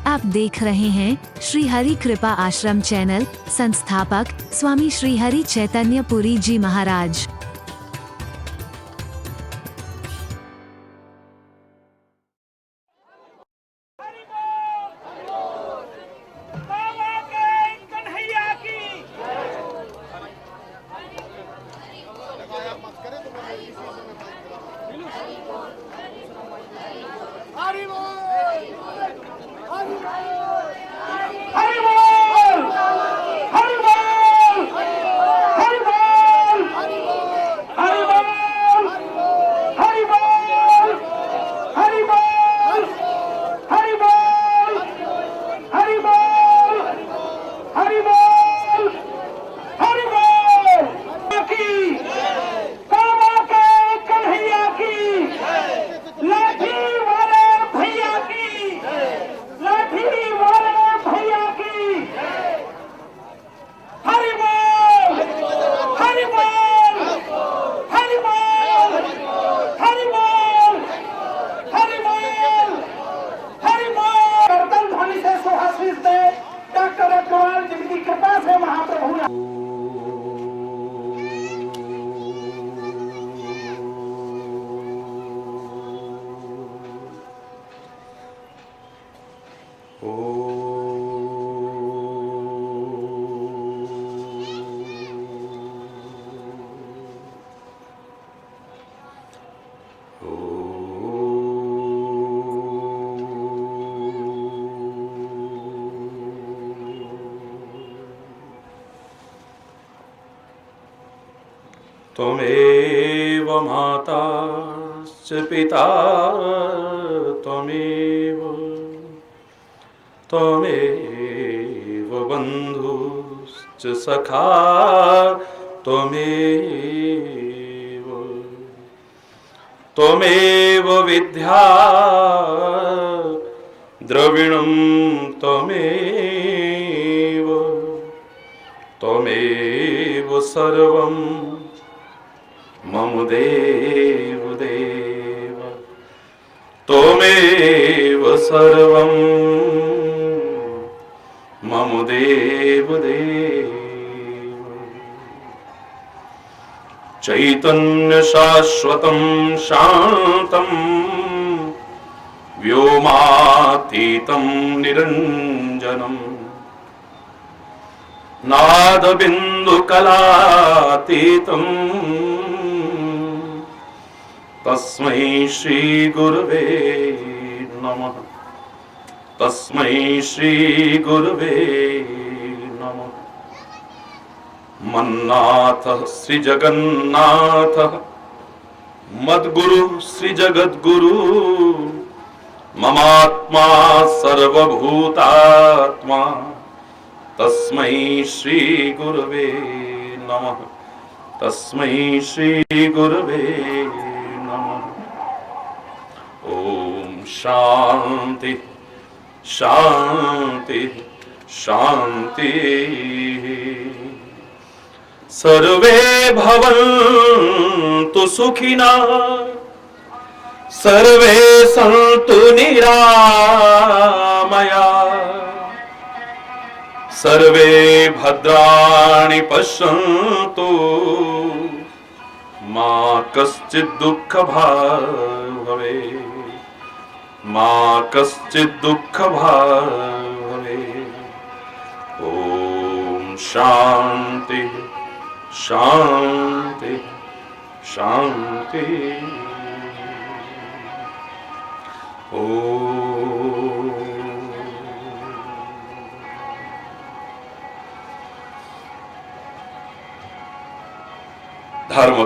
आप देख रहे हैं श्री हरि कृपा आश्रम चैनल। संस्थापक स्वामी श्री हरि चैतन्य पुरी जी महाराज। त्वमेव माता च पिता त्वमेव बन्धुश्च सखा त्वमेव विद्या द्रविणं त्वमेव सर्वं मम देव त्वमेव सर्वं मम देव चैतन्य शाश्वतं शान्तं व्योमातीतं निरञ्जनम् नादबिन्दुकलातीतम् तस्मै श्री गुरुवे नमः। तस्मै श्री गुरुवे नमः। मन्नाथः श्री जगन्नाथः मद्गुरु श्री जगद्गुरु ममात्मा सर्वभूतात्मा तस्मै श्री गुरुवे नमः। तस्मै श्री गुरुवे नमः। ओम शांति शांति शांति। सर्वे भवन्तु सुखिनः सर्वे सन्तु निरामयाः सर्वे भद्राणि पश्यन्तु मा कश्चित् दुःखभाग् भवेत्। मा कश्चित् दुःखभाग् भवेत्। ओम शांति शांति शांति। ओम धर्म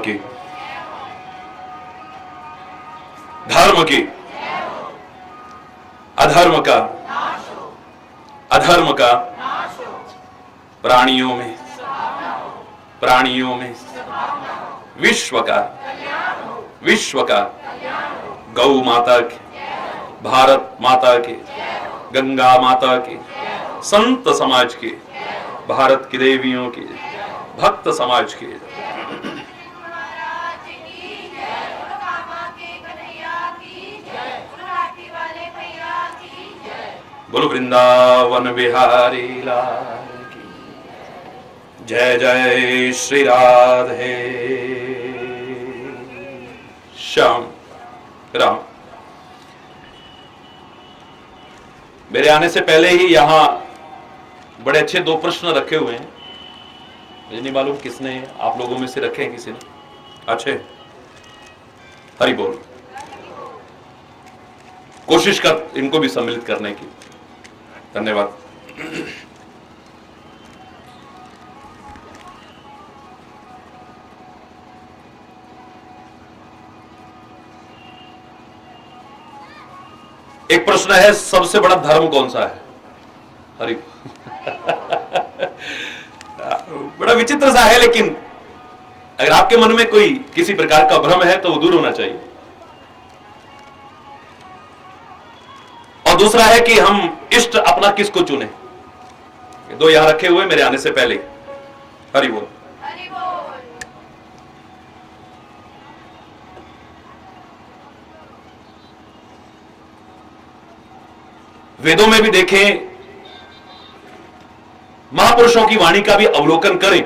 की अधर्म का प्राणियों में विश्व का गौ माता के, भारत माता के, गंगा माता के, संत समाज के, भारत की देवियों के, भक्त समाज के बोलो वृंदावन बिहारी लाल की जय। जय श्री राधे श्याम राम। मेरे आने से पहले ही यहां बड़े अच्छे 2 प्रश्न रखे हुए हैं। मुझे नहीं मालूम किसने, आप लोगों में से रखे हैं किसी ने? अच्छे, हरि बोल। कोशिश कर इनको भी सम्मिलित करने की। धन्यवाद। एक प्रश्न है, सबसे बड़ा धर्म कौन सा है? हरि बड़ा विचित्र सा है, लेकिन अगर आपके मन में कोई किसी प्रकार का भ्रम है तो वो दूर होना चाहिए। और दूसरा है कि हम इष्ट अपना किसको चुने। 2 यहां रखे हुए मेरे आने से पहले। हरि बोल। वेदों में भी देखें, महापुरुषों की वाणी का भी अवलोकन करें,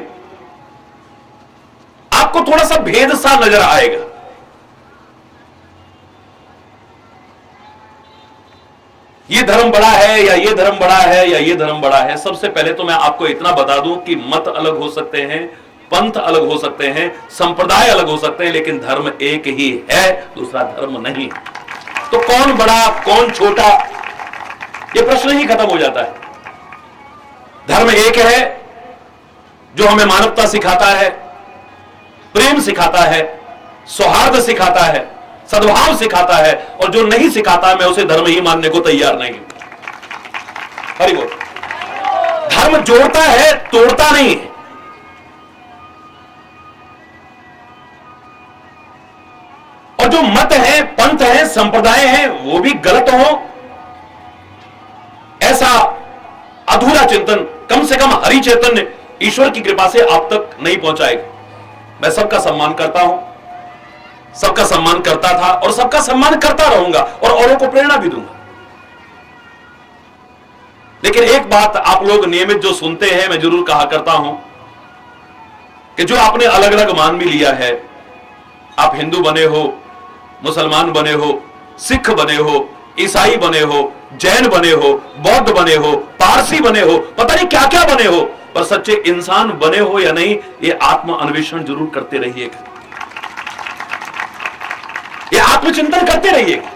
आपको थोड़ा सा भेद सा नजर आएगा। ये धर्म बड़ा है या ये धर्म बड़ा है या ये धर्म बड़ा है। सबसे पहले तो मैं आपको इतना बता दूं कि मत अलग हो सकते हैं, पंथ अलग हो सकते हैं, संप्रदाय अलग हो सकते हैं, लेकिन धर्म एक ही है, दूसरा धर्म नहीं। तो कौन बड़ा कौन छोटा, ये प्रश्न ही खत्म हो जाता है। धर्म एक है जो हमें मानवता सिखाता है, प्रेम सिखाता है, सौहार्द सिखाता है, सद्भाव सिखाता है, और जो नहीं सिखाता मैं उसे धर्म ही मानने को तैयार नहीं। हरि बोल। धर्म जोड़ता है, तोड़ता नहीं है। और जो मत है, पंथ है, संप्रदाय है, वो भी गलत हो ऐसा अधूरा चिंतन कम से कम हरि चैतन्य ईश्वर की कृपा से आप तक नहीं पहुंचाएगा। मैं सबका सम्मान करता हूं, सबका सम्मान करता था और सबका सम्मान करता रहूंगा और औरों को प्रेरणा भी दूंगा। लेकिन एक बात आप लोग नियमित जो सुनते हैं, मैं जरूर कहा करता हूं कि जो आपने अलग अलग मान भी लिया है, आप हिंदू बने हो, मुसलमान बने हो, सिख बने हो, ईसाई बने हो, जैन बने हो, बौद्ध बने हो, पारसी बने हो, पता नहीं क्या क्या बने हो, पर सच्चे इंसान बने हो या नहीं, ये आत्म अन्वेषण जरूर करते रहिएगा, ये आत्मचिंतन करते रहिएगा।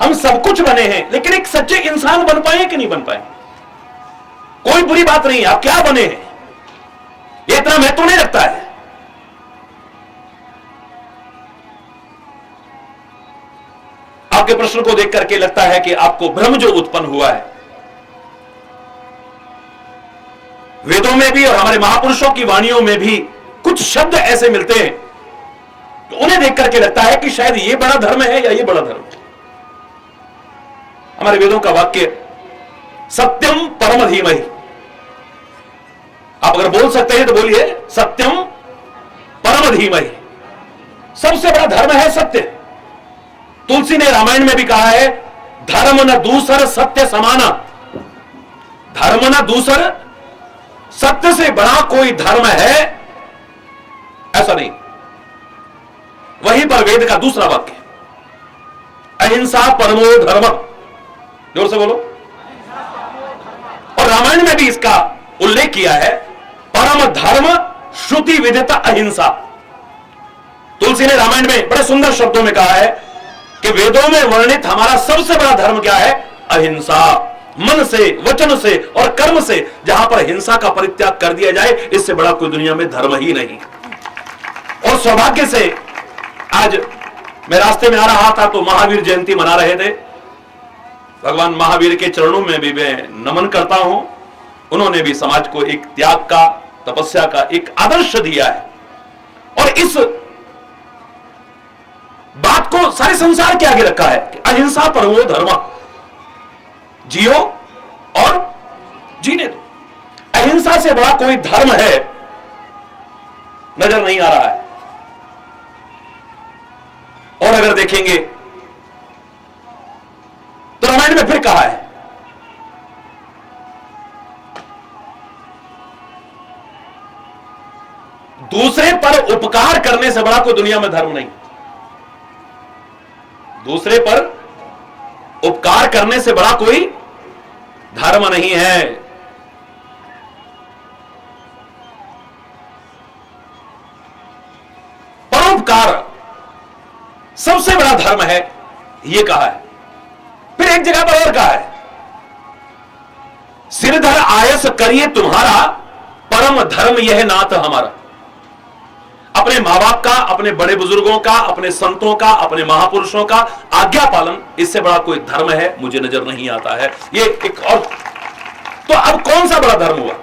हम सब कुछ बने हैं, लेकिन एक सच्चे इंसान बन पाए कि नहीं बन पाए। कोई बुरी बात नहीं, आप क्या बने हैं ये इतना महत्व नहीं रखता है। आपके प्रश्न को देख करके लगता है कि आपको भ्रम जो उत्पन्न हुआ है, वेदों में भी और हमारे महापुरुषों की वाणियों में भी कुछ शब्द ऐसे मिलते हैं तो उन्हें देख करके लगता है कि शायद ये बड़ा धर्म है या ये बड़ा धर्म है। हमारे वेदों का वाक्य सत्यम परम धीमहि, आप अगर बोल सकते हैं तो बोलिए सत्यम परम धीमहि। सबसे बड़ा धर्म है सत्य। तुलसी ने रामायण में भी कहा है, धर्म न दूसर सत्य समाना। धर्म न दूसर, सत्य से बड़ा कोई धर्म है ऐसा नहीं। वहीं पर वेद का दूसरा वाक्य, अहिंसा परमो धर्म। जोर से बोलो। और रामायण में भी इसका उल्लेख किया है, परम धर्म श्रुति विदिता अहिंसा। तुलसी ने रामायण में बड़े सुंदर शब्दों में कहा है कि वेदों में वर्णित हमारा सबसे बड़ा धर्म क्या है? अहिंसा। मन से, वचन से और कर्म से जहां पर हिंसा का परित्याग कर दिया जाए, इससे बड़ा कोई दुनिया में धर्म ही नहीं। और सौभाग्य से आज मैं रास्ते में आ रहा था तो महावीर जयंती मना रहे थे। भगवान महावीर के चरणों में भी मैं नमन करता हूं। उन्होंने भी समाज को एक त्याग का, तपस्या का एक आदर्श दिया है। और इस बात को सारे संसार के आगे रखा है कि अहिंसा परमो धर्म। जियो और जीने दो। अहिंसा से बड़ा कोई धर्म है नजर नहीं आ रहा है। और अगर देखेंगे तो रामायण में फिर कहा है दूसरे पर उपकार करने से बड़ा कोई दुनिया में धर्म नहीं। दूसरे पर उपकार करने से बड़ा कोई धर्म नहीं है। परोपकार सबसे बड़ा धर्म है, यह कहा है। फिर एक जगह पर और कहा है, सिरधर आयस करिए तुम्हारा, परम धर्म यह नाथ हमारा। अपने मां बाप का, अपने बड़े बुजुर्गों का, अपने संतों का, अपने महापुरुषों का आज्ञा पालन, इससे बड़ा कोई धर्म है मुझे नजर नहीं आता है। ये एक और, तो अब कौन सा बड़ा धर्म हुआ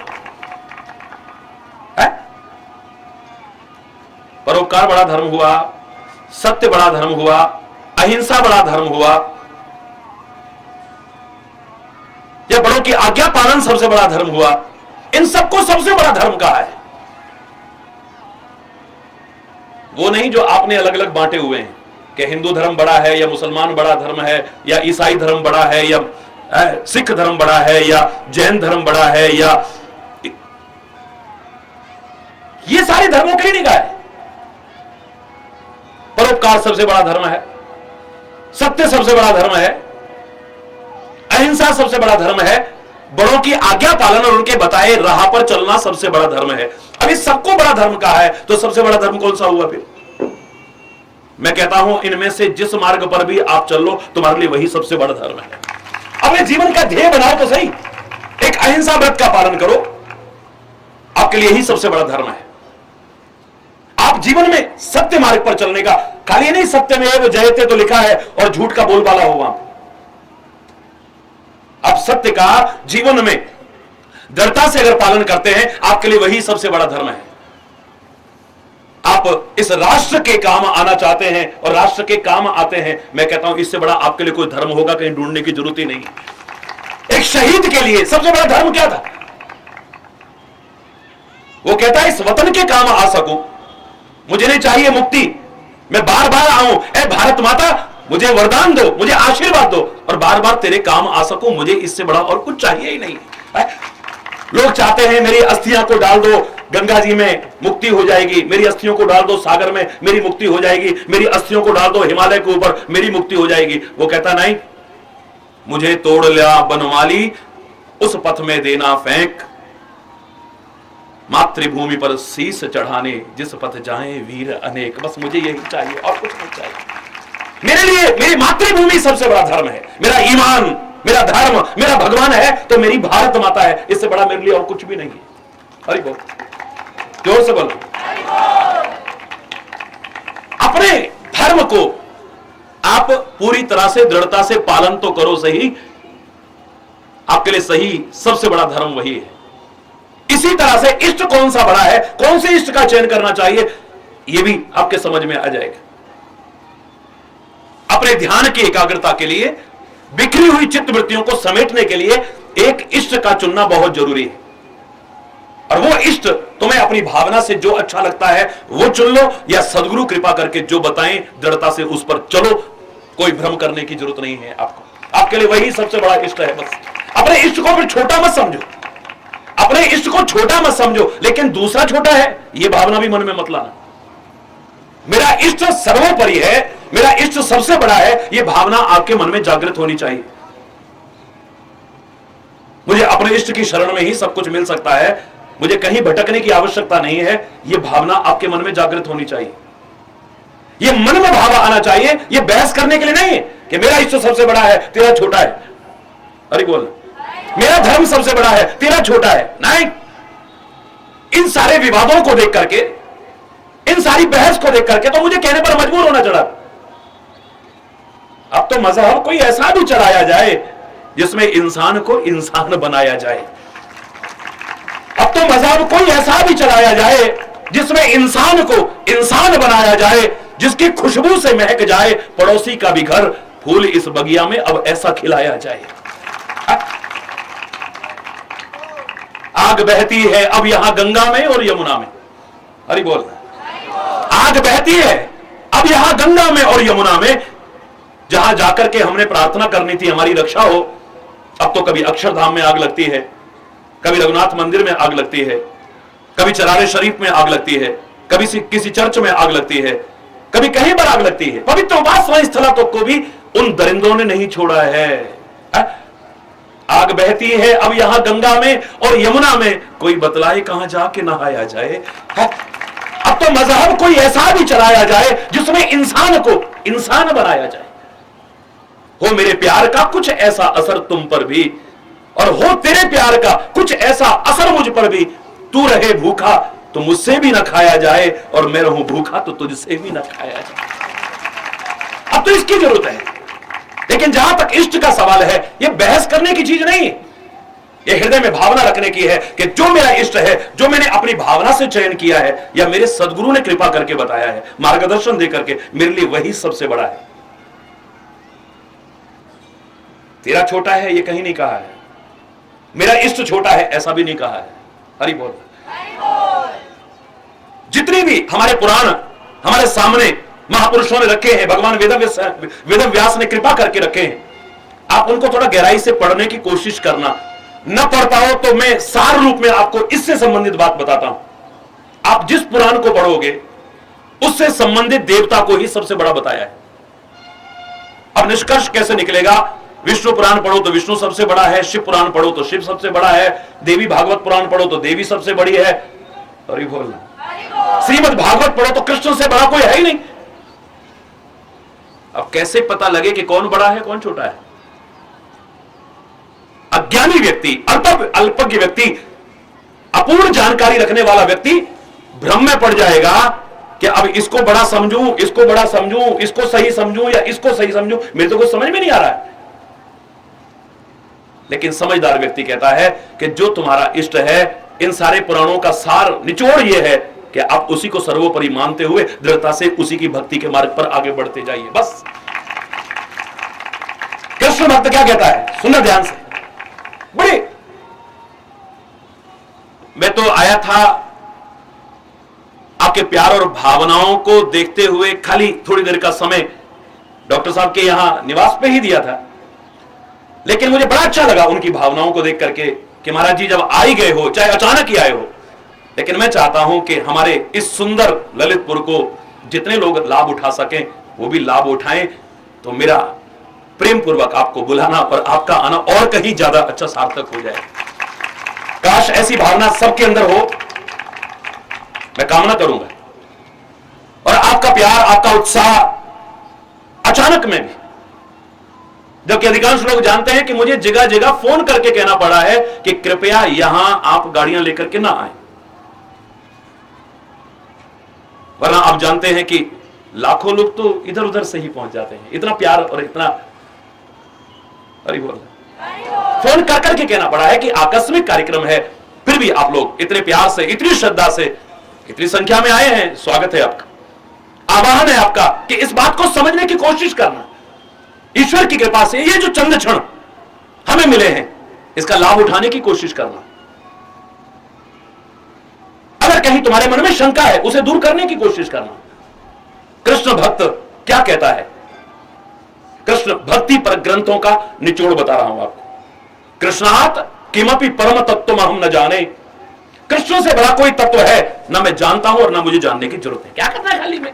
है? परोपकार बड़ा धर्म हुआ, सत्य बड़ा धर्म हुआ, अहिंसा बड़ा धर्म हुआ, या बड़ों की आज्ञा पालन सबसे बड़ा धर्म हुआ। इन सबको सबसे बड़ा धर्म कहा है। वो नहीं जो आपने अलग अलग बांटे हुए हैं कि हिंदू धर्म बड़ा है या मुसलमान बड़ा धर्म है या ईसाई धर्म बड़ा है या सिख धर्म बड़ा है या जैन धर्म बड़ा है, या ये सारे धर्मों के लिए नहीं कहा है। परोपकार सबसे बड़ा धर्म है, सत्य सबसे बड़ा धर्म है, अहिंसा सबसे बड़ा धर्म है, बड़ों की आज्ञा पालन और उनके बताए राह पर चलना सबसे बड़ा धर्म है। अब इस सबको बड़ा धर्म कहा है, तो सबसे बड़ा धर्म कौन सा हुआ फिर? मैं कहता हूं इनमें से जिस मार्ग पर भी आप चल लो, तुम्हारे लिए वही सबसे बड़ा धर्म है। अपने जीवन का ध्येय बनाओ तो सही, एक अहिंसा व्रत का पालन करो, आपके लिए ही सबसे बड़ा धर्म है। आप जीवन में सत्य मार्ग पर चलने का, खाली नहीं सत्यमेव जयते तो लिखा है और झूठ का बोलबाला हो वहां। आप सत्य का जीवन में दृढ़ता से अगर पालन करते हैं, आपके लिए वही सबसे बड़ा धर्म है। आप इस राष्ट्र के काम आना चाहते हैं और राष्ट्र के काम आते हैं, मैं कहता हूं इससे बड़ा आपके लिए कोई धर्म होगा कहीं ढूंढने की जरूरत ही नहीं। एक शहीद के लिए सबसे बड़ा धर्म क्या था? वो कहता है इस वतन के काम आ सकूं, मुझे नहीं चाहिए मुक्ति, मैं बार बार आऊं, ए भारत माता मुझे वरदान दो, मुझे आशीर्वाद दो और बार बार तेरे काम आ सकूं, मुझे इससे बड़ा और कुछ चाहिए ही नहीं है। लोग चाहते हैं मेरी अस्थियां को डाल दो गंगा जी में, मुक्ति हो जाएगी, मेरी अस्थियों को डाल दो सागर में, मेरी मुक्ति हो जाएगी, मेरी अस्थियों को डाल दो हिमालय के ऊपर, मेरी मुक्ति हो जाएगी। वो कहता नहीं, मुझे तोड़ लिया बनमाली, उस पथ में देना फेंक, मातृभूमि पर शीश चढ़ाने जिस पथ जाएं वीर अनेक। बस मुझे यही चाहिए और कुछ नहीं चाहिए। मेरे लिए मेरी मातृभूमि सबसे बड़ा धर्म है, मेरा ईमान, मेरा धर्म, मेरा भगवान है तो मेरी भारत माता है, इससे बड़ा मेरे लिए और कुछ भी नहीं है। हरि बोल, जोर से बोलो। अपने धर्म को आप पूरी तरह से दृढ़ता से पालन तो करो सही, आपके लिए सही सबसे बड़ा धर्म वही है। इसी तरह से इष्ट कौन सा बड़ा है, कौन से इष्ट का चयन करना चाहिए, यह भी आपके समझ में आ जाएगा। अपने ध्यान की एकाग्रता के लिए, बिखरी हुई चित्त वृत्तियों को समेटने के लिए एक इष्ट का चुनना बहुत जरूरी है। और वो इष्ट तुम्हें अपनी भावना से जो अच्छा लगता है वो चुन लो, या सदगुरु कृपा करके जो बताएं दृढ़ता से उस पर चलो, कोई भ्रम करने की जरूरत नहीं है आपको। आपके लिए वही सबसे बड़ा इष्ट है। बस अपने इष्ट को फिर छोटा मत समझो, अपने इष्ट को छोटा मत समझो, लेकिन दूसरा छोटा है ये भावना भी मन में मत लाना। मेरा इष्ट सर्वोपरि है, मेरा इष्ट सबसे बड़ा है, यह भावना आपके मन में जागृत होनी चाहिए। मुझे अपने इष्ट की शरण में ही सब कुछ मिल सकता है, मुझे कहीं भटकने की आवश्यकता नहीं है, यह भावना आपके मन में जागृत होनी चाहिए। यह मन में भाव आना चाहिए, यह बहस करने के लिए नहीं है कि मेरा इष्ट सबसे बड़ा है तेरा छोटा है। अरे बोल, मेरा धर्म सबसे बड़ा है तेरा छोटा है, नहीं। इन सारे विवादों को देख करके, इन सारी बहस को देख करके तो मुझे कहने पर मजबूर होना चला, अब तो मजहब कोई ऐसा भी चलाया जाए जिसमें इंसान को इंसान बनाया जाए। अब तो मजहब कोई ऐसा भी चलाया जाए जिसमें इंसान को इंसान बनाया जाए, जिसकी खुशबू से महक जाए पड़ोसी का भी घर, फूल इस बगिया में अब ऐसा खिलाया जाए। आग बहती है अब यहां गंगा में और यमुना में। हरि बोल। आग बहती है अब यहां गंगा में और यमुना में, जहां जाकर के हमने प्रार्थना करनी थी हमारी रक्षा हो, अब तो कभी अक्षरधाम में आग लगती है, कभी रघुनाथ मंदिर में आग लगती है, कभी चरारे शरीफ में आग लगती है, कभी किसी चर्च में आग लगती है, कभी कहीं पर आग लगती है, पवित्र उपासना स्थलों तक को भी उन दरिंदों ने नहीं छोड़ा है। आग बहती है अब यहां गंगा में और यमुना में, कोई बतलाए कहां जाके नहाया जाए। अब तो मजहब कोई ऐसा भी चलाया जाए जिसमें इंसान को इंसान बनाया जाए। हो मेरे प्यार का कुछ ऐसा असर तुम पर भी, और हो तेरे प्यार का कुछ ऐसा असर मुझ पर भी। तू रहे भूखा तो मुझसे भी ना खाया जाए, और मैं रहूं भूखा तो तुझसे भी ना खाया जाए। अब तो इसकी जरूरत है। लेकिन जहां तक इष्ट का सवाल है, यह बहस करने की चीज नहीं है, यह हृदय में भावना रखने की है कि जो मेरा इष्ट है, जो मैंने अपनी भावना से चयन किया है, या मेरे सदगुरु ने कृपा करके बताया है, मार्गदर्शन दे करके, मेरे लिए वही सबसे बड़ा है। तेरा छोटा है ये कहीं नहीं कहा है, मेरा इष्ट छोटा है ऐसा भी नहीं कहा है। हरि बोल। जितनी भी हमारे पुराण हमारे सामने महापुरुषों ने रखे हैं, भगवान वेद व्यास ने कृपा करके रखे हैं, आप उनको थोड़ा गहराई से पढ़ने की कोशिश करना। न पढ़ पाओ तो मैं सार रूप में आपको इससे संबंधित बात बताता हूं। आप जिस पुराण को पढ़ोगे उससे संबंधित देवता को ही सबसे बड़ा बताया है। अब निष्कर्ष कैसे निकलेगा? विष्णु पुराण पढ़ो तो विष्णु सबसे बड़ा है, शिव पुराण पढ़ो तो शिव सबसे बड़ा है, देवी भागवत पुराण पढ़ो तो देवी सबसे बड़ी है। हरि बोल। श्रीमद् भागवत पढ़ो तो कृष्ण से बड़ा कोई है ही नहीं। अब कैसे पता लगे कि कौन बड़ा है कौन छोटा है? अज्ञानी व्यक्ति, अल्पज्ञ व्यक्ति, अपूर्ण जानकारी रखने वाला व्यक्ति भ्रम में पड़ जाएगा कि अब इसको बड़ा समझूं, इसको बड़ा समझूं, इसको सही समझूं या इसको सही समझूं, मेरे तो कुछ समझ में नहीं आ रहा है। लेकिन समझदार व्यक्ति कहता है कि जो तुम्हारा इष्ट है, इन सारे पुराणों का सार निचोड़ यह है कि आप उसी को सर्वोपरि मानते हुए दृढ़ता से उसी की भक्ति के मार्ग पर आगे बढ़ते जाइए, बस। कृष्ण भक्त क्या कहता है, सुनना ध्यान से। बड़े मैं तो आया था आपके प्यार और भावनाओं को देखते हुए, खाली थोड़ी देर का समय डॉक्टर साहब के यहां निवास पे ही दिया था, लेकिन मुझे बड़ा अच्छा लगा उनकी भावनाओं को देख करके कि महाराज जी जब आ ही गए हो, चाहे अचानक ही आए हो, लेकिन मैं चाहता हूं कि हमारे इस सुंदर ललितपुर को जितने लोग लाभ उठा सकें वो भी लाभ उठाएं। तो मेरा प्रेम पूर्वक आपको बुलाना और आपका आना और कहीं ज्यादा अच्छा सार्थक हो जाए। काश ऐसी भावना सबके अंदर हो, मैं कामना करूंगा। और आपका प्यार, आपका उत्साह अचानक में भी, जबकि अधिकांश लोग जानते हैं कि मुझे जगह जगह फोन करके कहना पड़ा है कि कृपया यहां आप गाड़ियां लेकर के ना आए, वरना आप जानते हैं कि लाखों लोग तो इधर उधर से ही पहुंच जाते हैं। इतना प्यार और इतना, अरे बोल, फोन कर करके कहना पड़ा है कि आकस्मिक कार्यक्रम है, फिर भी आप लोग इतने प्यार से, इतनी श्रद्धा से, इतनी संख्या में आए हैं। स्वागत है आपका, आह्वान है आपका कि इस बात को समझने की कोशिश करना। ईश्वर की कृपा से ये जो चंद क्षण हमें मिले हैं, इसका लाभ उठाने की कोशिश करना। अगर कहीं तुम्हारे मन में शंका है, उसे दूर करने की कोशिश करना। कृष्ण भक्त क्या कहता है? कृष्ण भक्ति पर ग्रंथों का निचोड़ बता रहा हूं आपको। कृष्णात किमपि परम तत्व हम न जाने, कृष्ण से बड़ा कोई तत्व है ना मैं जानता हूं और ना मुझे जानने की जरूरत है। क्या करना है खाली में?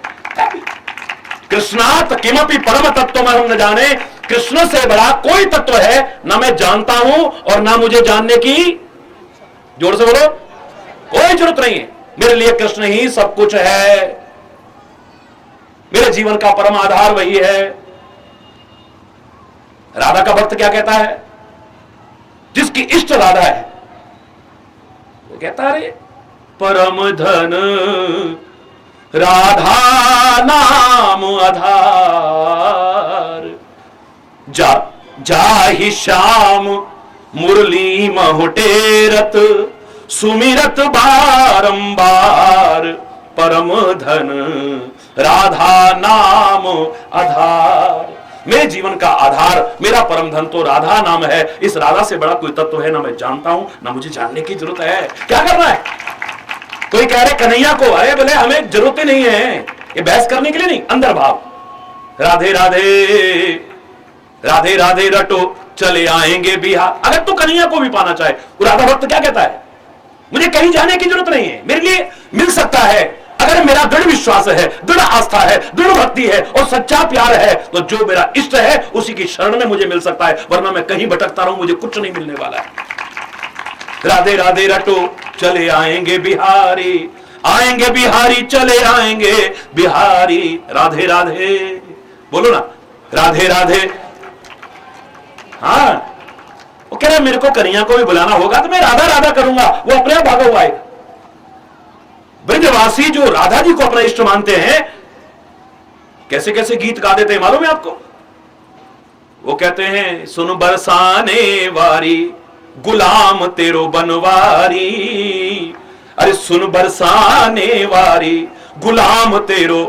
कृष्णात किमपि परम तत्व हम न जाने, कृष्ण से बड़ा कोई तत्व है ना मैं जानता हूं और ना मुझे जानने की, जोर से बोलो, कोई जरूरत नहीं है। मेरे लिए कृष्ण ही सब कुछ है, मेरे जीवन का परम आधार वही है। राधा का भक्त क्या कहता है? जिसकी इष्ट राधा है वो कहता है परम धन राधा नाम आधार, जाहि श्याम मुरली महुटेरत सुमिरत बारंबार, परम धन राधा नाम आधार। मेरे जीवन का आधार, मेरा परम धन तो राधा नाम है। इस राधा से बड़ा कोई तत्व है ना मैं जानता हूं ना मुझे जानने की जरूरत है। क्या करना है? कोई कह रहे कन्हैया को, अरे बोले हमें जरूरत ही नहीं है, ये बहस करने के लिए नहीं, अंदर भाव, राधे राधे राधे राधे रटो चले आएंगे बिहार। अगर तू कन्हैया को भी पाना चाहे, राधा भक्त क्या कहता है? मुझे कहीं जाने की जरूरत नहीं है, मेरे लिए मिल सकता है अगर मेरा दृढ़ विश्वास है, दृढ़ आस्था है, दृढ़ भक्ति है और सच्चा प्यार है, तो जो मेरा इष्ट है उसी की शरण में मुझे मिल सकता है, वरना मैं कहीं भटकता रहूं मुझे कुछ नहीं मिलने वाला है। राधे राधे रटो चले आएंगे बिहारी, आएंगे बिहारी चले आएंगे बिहारी, राधे राधे बोलो ना, राधे राधे। हाँ, वो कह रहा मेरे को कन्हैया को भी बुलाना होगा तो मैं राधा राधा करूंगा, वो अपने आप भागा हुआ है। ब्रजवासी जो राधा जी को अपना इष्ट मानते हैं, कैसे कैसे गीत गा देते हैं मालूम है आपको? वो कहते हैं सुन बरसाने वारी गुलाम तेरो बनवारी, अरे सुन बरसाने वारी गुलाम तेरो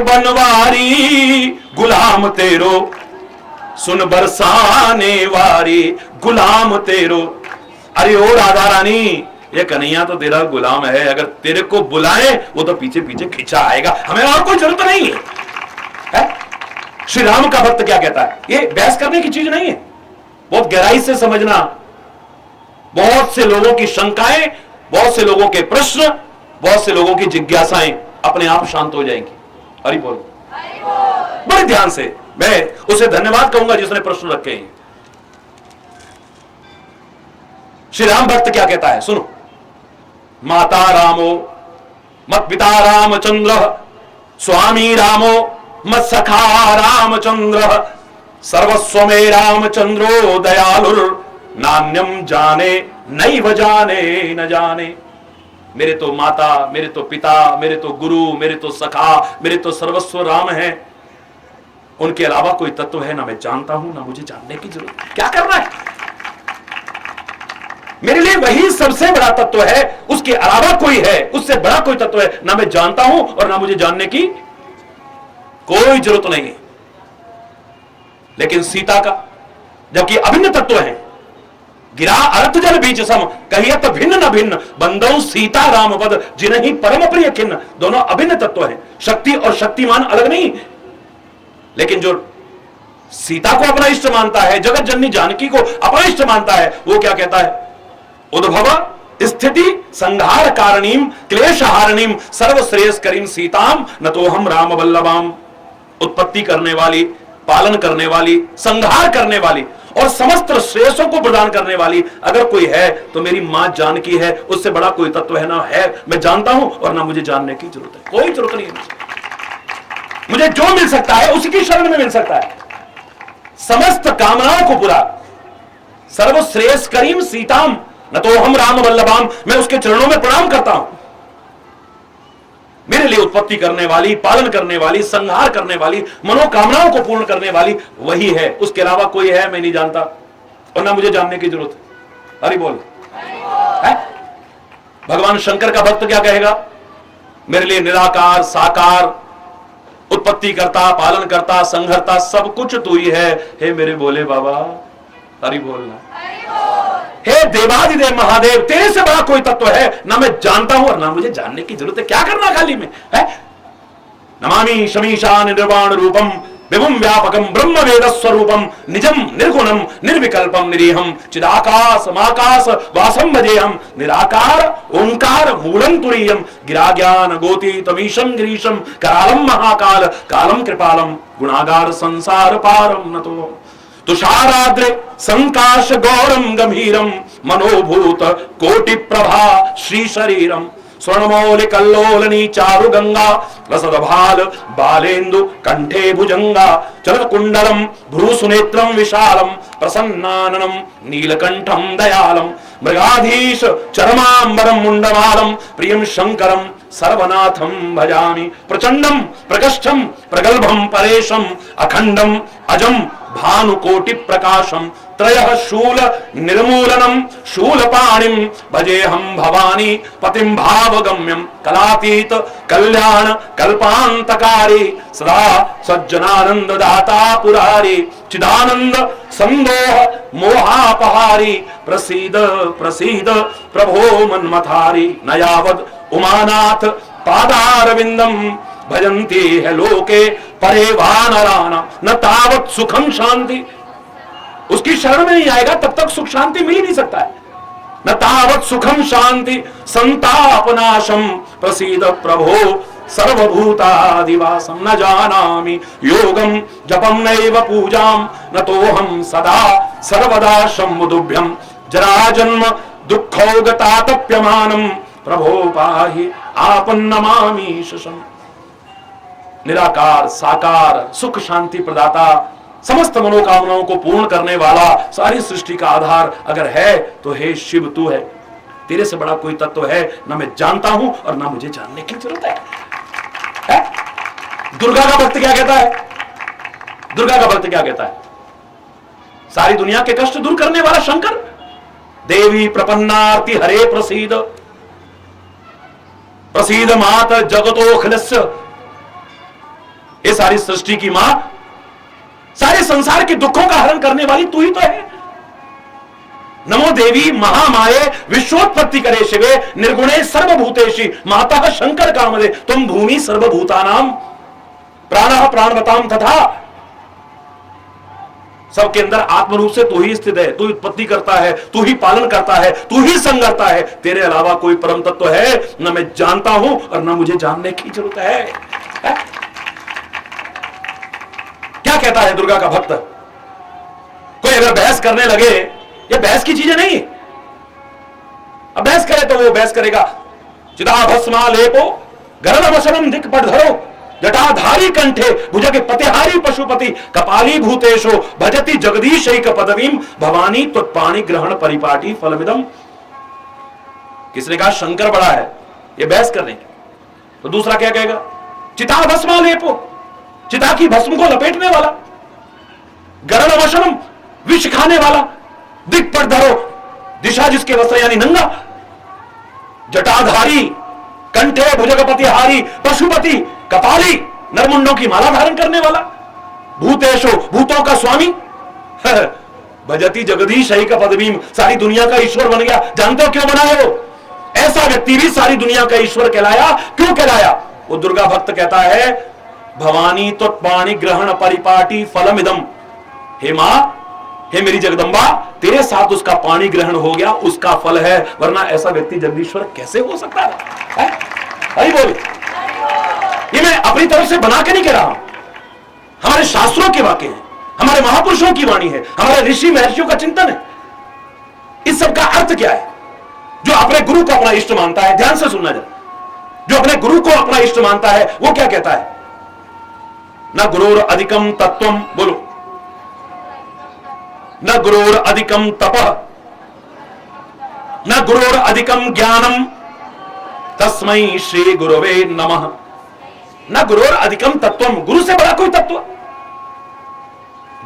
बनवारी, गुलाम तेरो सुन बरसाने वारी गुलाम तेरो। अरे ओ राधा रानी, ये कन्हैया तो तेरा गुलाम है, अगर तेरे को बुलाए वो तो पीछे पीछे खींचा आएगा, हमें और कोई जरूरत नहीं है। श्री राम का भक्त क्या कहता है, ये बहस करने की चीज नहीं है, बहुत गहराई से समझना। बहुत से लोगों की शंकाएं, बहुत से लोगों के प्रश्न, बहुत से लोगों की जिज्ञासाएं अपने आप शांत हो जाएंगी। हरि बोल, बड़े ध्यान से। मैं उसे धन्यवाद कहूंगा जिसने प्रश्न रखे हैं। श्री राम भक्त क्या कहता है सुनो, माता रामो मत पिता रामचंद्र, स्वामी रामो मत सखा रामचंद्र, सर्वस्व में रामचंद्रो दयालुर, नान्यम जाने नैव जाने न जाने। मेरे तो माता, मेरे तो पिता, मेरे तो गुरु, मेरे तो सखा, मेरे तो सर्वस्व राम है, उनके अलावा कोई तत्व है ना मैं जानता हूं ना मुझे जानने की जरूरत। क्या करना है, मेरे लिए वही सबसे बड़ा तत्व है, उसके अलावा कोई है, उससे बड़ा कोई तत्व है ना मैं जानता हूं और ना मुझे जानने की कोई जरूरत नहीं है। लेकिन सीता का जबकि अभिन्न तत्व है, गिरा अर्थ जल बीच सम, कहियत भिन्न न भिन्न, बंदौ सीता राम पद जिन्हीं परम प्रिय खिन्न। दोनों अभिन्न तत्व है, शक्ति और शक्तिमान अलग नहीं। लेकिन जो सीता को अपना इष्ट मानता है, जगत जननी जानकी को अपना इष्ट मानता है, वो क्या कहता है, उद्भव स्थिति संहार कारणीम क्लेश हारणीम सर्व श्रेयस्करीम सीताम न तो हम राम वल्लभाम। उत्पत्ति करने वाली, पालन करने वाली, संहार करने वाली और समस्त श्रेयसों को प्रदान करने वाली अगर कोई है तो मेरी मां जानकी है, उससे बड़ा कोई तत्व है ना है मैं जानता हूं और ना मुझे जानने की जरूरत है, कोई जरूरत नहीं है। मुझे जो मिल सकता है उसी की शरण में मिल सकता है, समस्त कामनाओं को पूरा। सर्वश्रेष्ठ करीम सीताम न तो हम राम वल्लभाम, मैं उसके चरणों में प्रणाम करता हूं। मेरे लिए उत्पत्ति करने वाली, पालन करने वाली, संहार करने वाली, मनोकामनाओं को पूर्ण करने वाली वही है, उसके अलावा कोई है मैं नहीं जानता और ना मुझे जानने की जरूरत है। हरि बोल है? भगवान शंकर का भक्त क्या कहेगा, मेरे लिए निराकार साकार, उत्पत्ति करता, पालन करता, संहरता सब कुछ तू ही है, हे मेरे भोले बाबा। हरि बोलना, हे देवादिदेव महादेव, तेरे से बड़ा कोई तत्व है ना मैं जानता हूं और ना मुझे जानने की जरूरत है, क्या करना खाली में है। नमामि शमीशान निर्वाण रूपम विभुम व्यापकम ब्रह्म वेद स्वरूपम निजम निर्गुणम निर्विकल्पम निरीहम चिदाकाश माकाश वासम भजेहम। निराकार ओंकार मूलम तुरीयम गिरा ज्ञान गोती तमीशम गिरीशम करालम महाकाल कालम कृपालम गुणागार संसार पारम नतो। तुषाराद्रे संकाश गौरम गंभीरम मनोभूत कोटि प्रभा श्री शरीरम। स्वर्णमौलि कल्लोलनी चारु गंगा रसदभाल बालेन्दु कंठे भुजंगा। चरत कुंडलम भ्रूसुनेत्रम विशालम प्रसन्नाननम नीलकंठम दयालम। मृगाधीश चरमांबरम मुंडमालम प्रियम शंकरम सर्वनाथम भजामि। प्रचंडम प्रकष्ठम प्रगल्भम परेशम अखंडम अजम भानुकोटि प्रकाशम। त्रयः शूल निर्मूलनम शूलपाणिम भजेहम भवानी पतिम भावगम्यम। कलातीत कल्याण कल्पांतकारी सदा सज्जनानंद दाता पुरारी। चिदानंद संदोह मोहापहारी प्रसीद प्रसीद प्रभो मन्मथारी। न यावद उमानाथ पादारविंदम भजन्ति है लोके परे वानराना न तावत सुखम शांति। उसकी शरण में नहीं आएगा तब तक सुख शांति मिल ही नहीं सकता है। न तावत् सुखम शांति संतापनाशम प्रसीद प्रभो सर्वभूतादिवासम न जानामि योगम जपम नैव पूजाम न तोहम सदा सर्वदा शंभुभ्यम जरा जन्म दुःखौगतातप्यमानम प्रभो पाहि आपन्नमामि शशम। निराकार साकार सुख शांति प्रदाता समस्त मनोकामनाओं को पूर्ण करने वाला सारी सृष्टि का आधार अगर है तो हे शिव तू है, तेरे से बड़ा कोई तत्व है ना मैं जानता हूं और ना मुझे जानने की जरूरत है? दुर्गा का भक्त क्या कहता है? दुर्गा का भक्त क्या कहता है? सारी दुनिया के कष्ट दूर करने वाला शंकर, देवी प्रपन्नार्ति हरे प्रसीद प्रसीद मात जगतोखिलस्य, ये सारी सृष्टि की मां, सारे संसार के दुखों का हरण करने वाली तू ही तो है। नमो देवी महामाये विश्वोत्पत्ति करे शिवे निर्गुणे सर्वभूतेषि माता शंकर कामदे तुम भूमि सर्वभूतानाम प्राणः प्राणवताम तथा। सबके अंदर आत्म रूप से तू ही स्थित है, तू उत्पत्ति करता है, तू ही पालन करता है, तू ही संगरता है, तेरे अलावा कोई परम तत्व है न मैं जानता हूं और न मुझे जानने की जरूरत है? क्या कहता है दुर्गा का भक्त? कोई अगर बहस करने लगे, ये बहस की चीजें नहीं, अब बहस करे तो वो बहस करेगा चिदाभस्मा लेपो गरलवशनम दिक् पटधरो जटाधारी कंठे भुजगे पतिहारी पशुपति कपाली भूतेशो भजति जगदीशैक पदवीम भवानी त्वत्पाणि ग्रहण परिपाटी फलमिदम। किसने कहा शंकर बड़ा है? ये बहस करने की। तो दूसरा क्या कहेगा? चिताभस्मा लेपो, चिता की भस्म को लपेटने वाला, गरलवशनम विष खाने वाला, दिक् पटधरो दिशा जिसके वस्त्र यानी नंगा, जटाधारी कंठे भुजगपतिहारी पशुपति कपाली नरमुंडों की माला धारण करने वाला, भूतेशो भूतों का स्वामी, भजती जगदीश का पदवीम सारी दुनिया का ईश्वर बन गया। जानते हो क्यों बना है वो? ऐसा व्यक्ति भी सारी दुनिया का ईश्वर कहलाया। क्यों कहलाया? वो दुर्गा भक्त कहता है भवानी त्वत्पाणि ग्रहण परिपाटी फलमिदम, हे मां, हे मेरी जगदंबा, तेरे साथ उसका पानी ग्रहण हो गया, उसका फल है, वरना ऐसा व्यक्ति जगदीश्वर कैसे हो सकता है? हरि बोल। ये मैं अपनी तरफ से बना के नहीं कह रहा हूं, हमारे शास्त्रों के वाक्य हैं, हमारे महापुरुषों की वाणी है, हमारे ऋषि महर्षियों का चिंतन है। इस सब का अर्थ क्या है? जो अपने गुरु को अपना इष्ट मानता है, ध्यान से सुनना जरा, जो अपने गुरु को अपना इष्ट मानता है वो क्या कहता है? न गुरोर अधिकम तत्वम, बोलो, न गुरोर अधिकम तपः न गुरोर अधिकम ज्ञानम तस्मै श्री गुरुवे नमः। न गुरोर अधिकम तत्वम, गुरु से बड़ा कोई तत्व,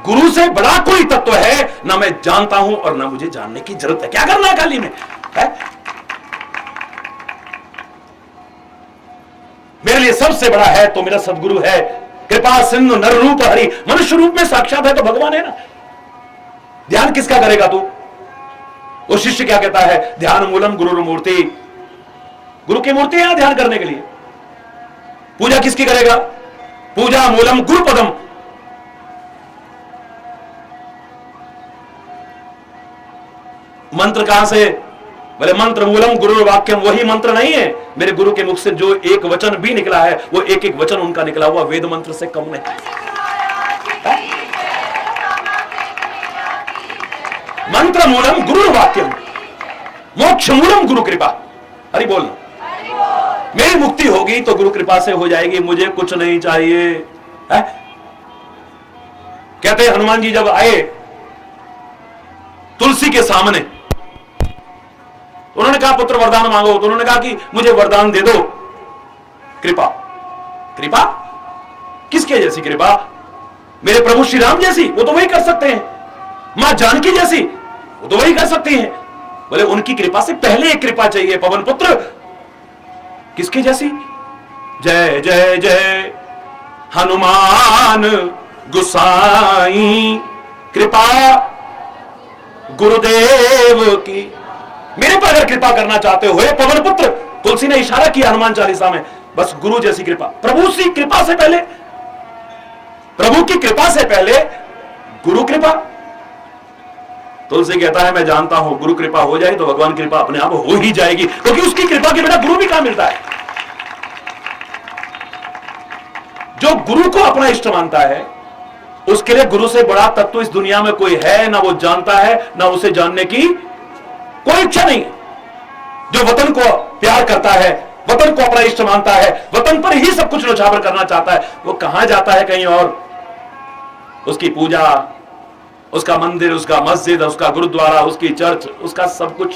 गुरु से बड़ा कोई तत्व है ना मैं जानता हूं और ना मुझे जानने की जरूरत है। क्या करना है खाली में है? मेरे लिए सबसे बड़ा है तो मेरा सदगुरु है, कृपा सिंधु नर रूप हरि, मनुष्य रूप में साक्षात है तो भगवान है ना। ध्यान किसका करेगा तू? वो शिष्य क्या कहता है? ध्यान मूलम गुरु मूर्ति, गुरु की मूर्ति है ध्यान करने के लिए। पूजा किसकी करेगा? पूजा मूलम गुरु पदम, मंत्र कहां से? बोले मंत्र मूलम गुरु वाक्यम, वही मंत्र नहीं है, मेरे गुरु के मुख से जो एक वचन भी निकला है वो एक एक वचन उनका निकला हुआ वेद मंत्र से कम नहीं। मंत्र मूलम गुरु वाक्यम मोक्ष मूलम गुरु कृपा। हरि बोलना। मेरी मुक्ति होगी तो गुरु कृपा से हो जाएगी, मुझे कुछ नहीं चाहिए है? कहते हैं हनुमान जी जब आए तुलसी के सामने, उन्होंने कहा पुत्र वरदान मांगो, तो उन्होंने कहा कि मुझे वरदान दे दो कृपा। कृपा किसके जैसी कृपा? मेरे प्रभु श्री राम जैसी, वो तो वही कर सकते हैं। मां जानकी जैसी, वो तो वही कर सकती हैं। बोले उनकी कृपा से पहले एक कृपा चाहिए, पवन पुत्र। किसके जैसी? जय जय जय हनुमान गुसाई कृपा गुरुदेव की। मेरे पर अगर कृपा करना चाहते हो पवन पुत्र, तुलसी ने इशारा किया हनुमान चालीसा में, बस गुरु जैसी कृपा। प्रभु की कृपा से पहले, प्रभु की कृपा से पहले गुरु कृपा। तुलसी कहता है मैं जानता हूं गुरु कृपा हो जाए तो भगवान कृपा अपने आप हो ही जाएगी, क्योंकि उसकी कृपा के बिना गुरु भी कहां मिलता है। जो गुरु को अपना इष्ट मानता है उसके लिए गुरु से बड़ा तत्व इस दुनिया में कोई है ना, वो जानता है ना उसे जानने की कोई इच्छा नहीं। जो वतन को प्यार करता है, वतन को अपना इष्ट मानता है, वतन पर ही सब कुछ न्यौछावर करना चाहता है, वो कहां जाता है कहीं और। उसकी पूजा, उसका मंदिर, उसका मस्जिद, उसका गुरुद्वारा, उसकी चर्च, उसका सब कुछ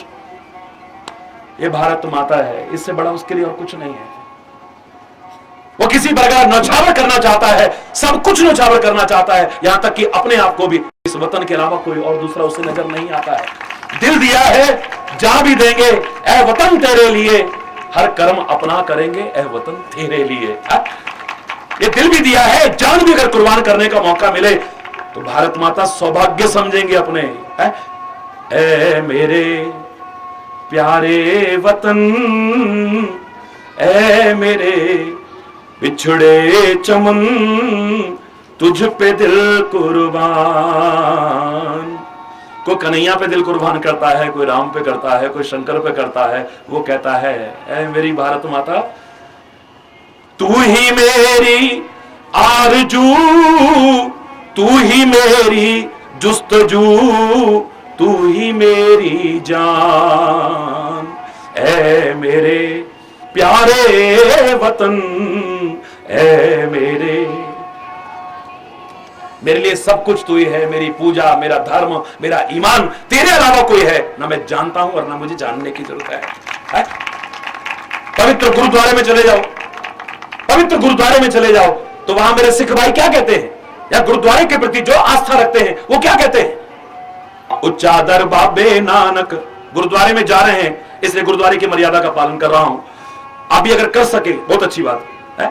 ये भारत माता है, इससे बड़ा उसके लिए और कुछ नहीं है। वो किसी प्रकार न्यौछावर करना चाहता है, सब कुछ न्यौछावर करना चाहता है, यहां तक कि अपने आप को भी। इस वतन के अलावा कोई और दूसरा उसे नजर नहीं आता है। दिल दिया है जा भी देंगे ए वतन तेरे लिए, हर कर्म अपना करेंगे ए वतन तेरे लिए। ये दिल भी दिया है, जान भी अगर कुर्बान करने का मौका मिले तो भारत माता सौभाग्य समझेंगे अपने। ए मेरे प्यारे वतन, ए मेरे बिछड़े चमन, तुझ पे दिल कुर्बान। कोई कन्हैया पे दिल कुर्बान करता है, कोई राम पे करता है, कोई शंकर पे करता है। वो कहता है ऐ मेरी भारत माता, तू ही मेरी आरजू, तू ही मेरी जुस्तजू, तू ही मेरी जान। ऐ मेरे प्यारे वतन, ऐ मेरे लिए सब कुछ तू ही है। मेरी पूजा, मेरा धर्म, मेरा ईमान, तेरे अलावा कोई है ना मैं जानता हूं और ना मुझे जानने की जरूरत है। पवित्र गुरुद्वारे में चले जाओ, पवित्र गुरुद्वारे में चले जाओ तो वहां मेरे सिख भाई क्या कहते हैं, या गुरुद्वारे के प्रति जो आस्था रखते हैं वो क्या कहते हैं? उच्चादर बाबे नानक। गुरुद्वारे में जा रहे हैं इसलिए गुरुद्वारे की मर्यादा का पालन कर रहा हूं। आप भी अगर कर सके बहुत अच्छी बात है।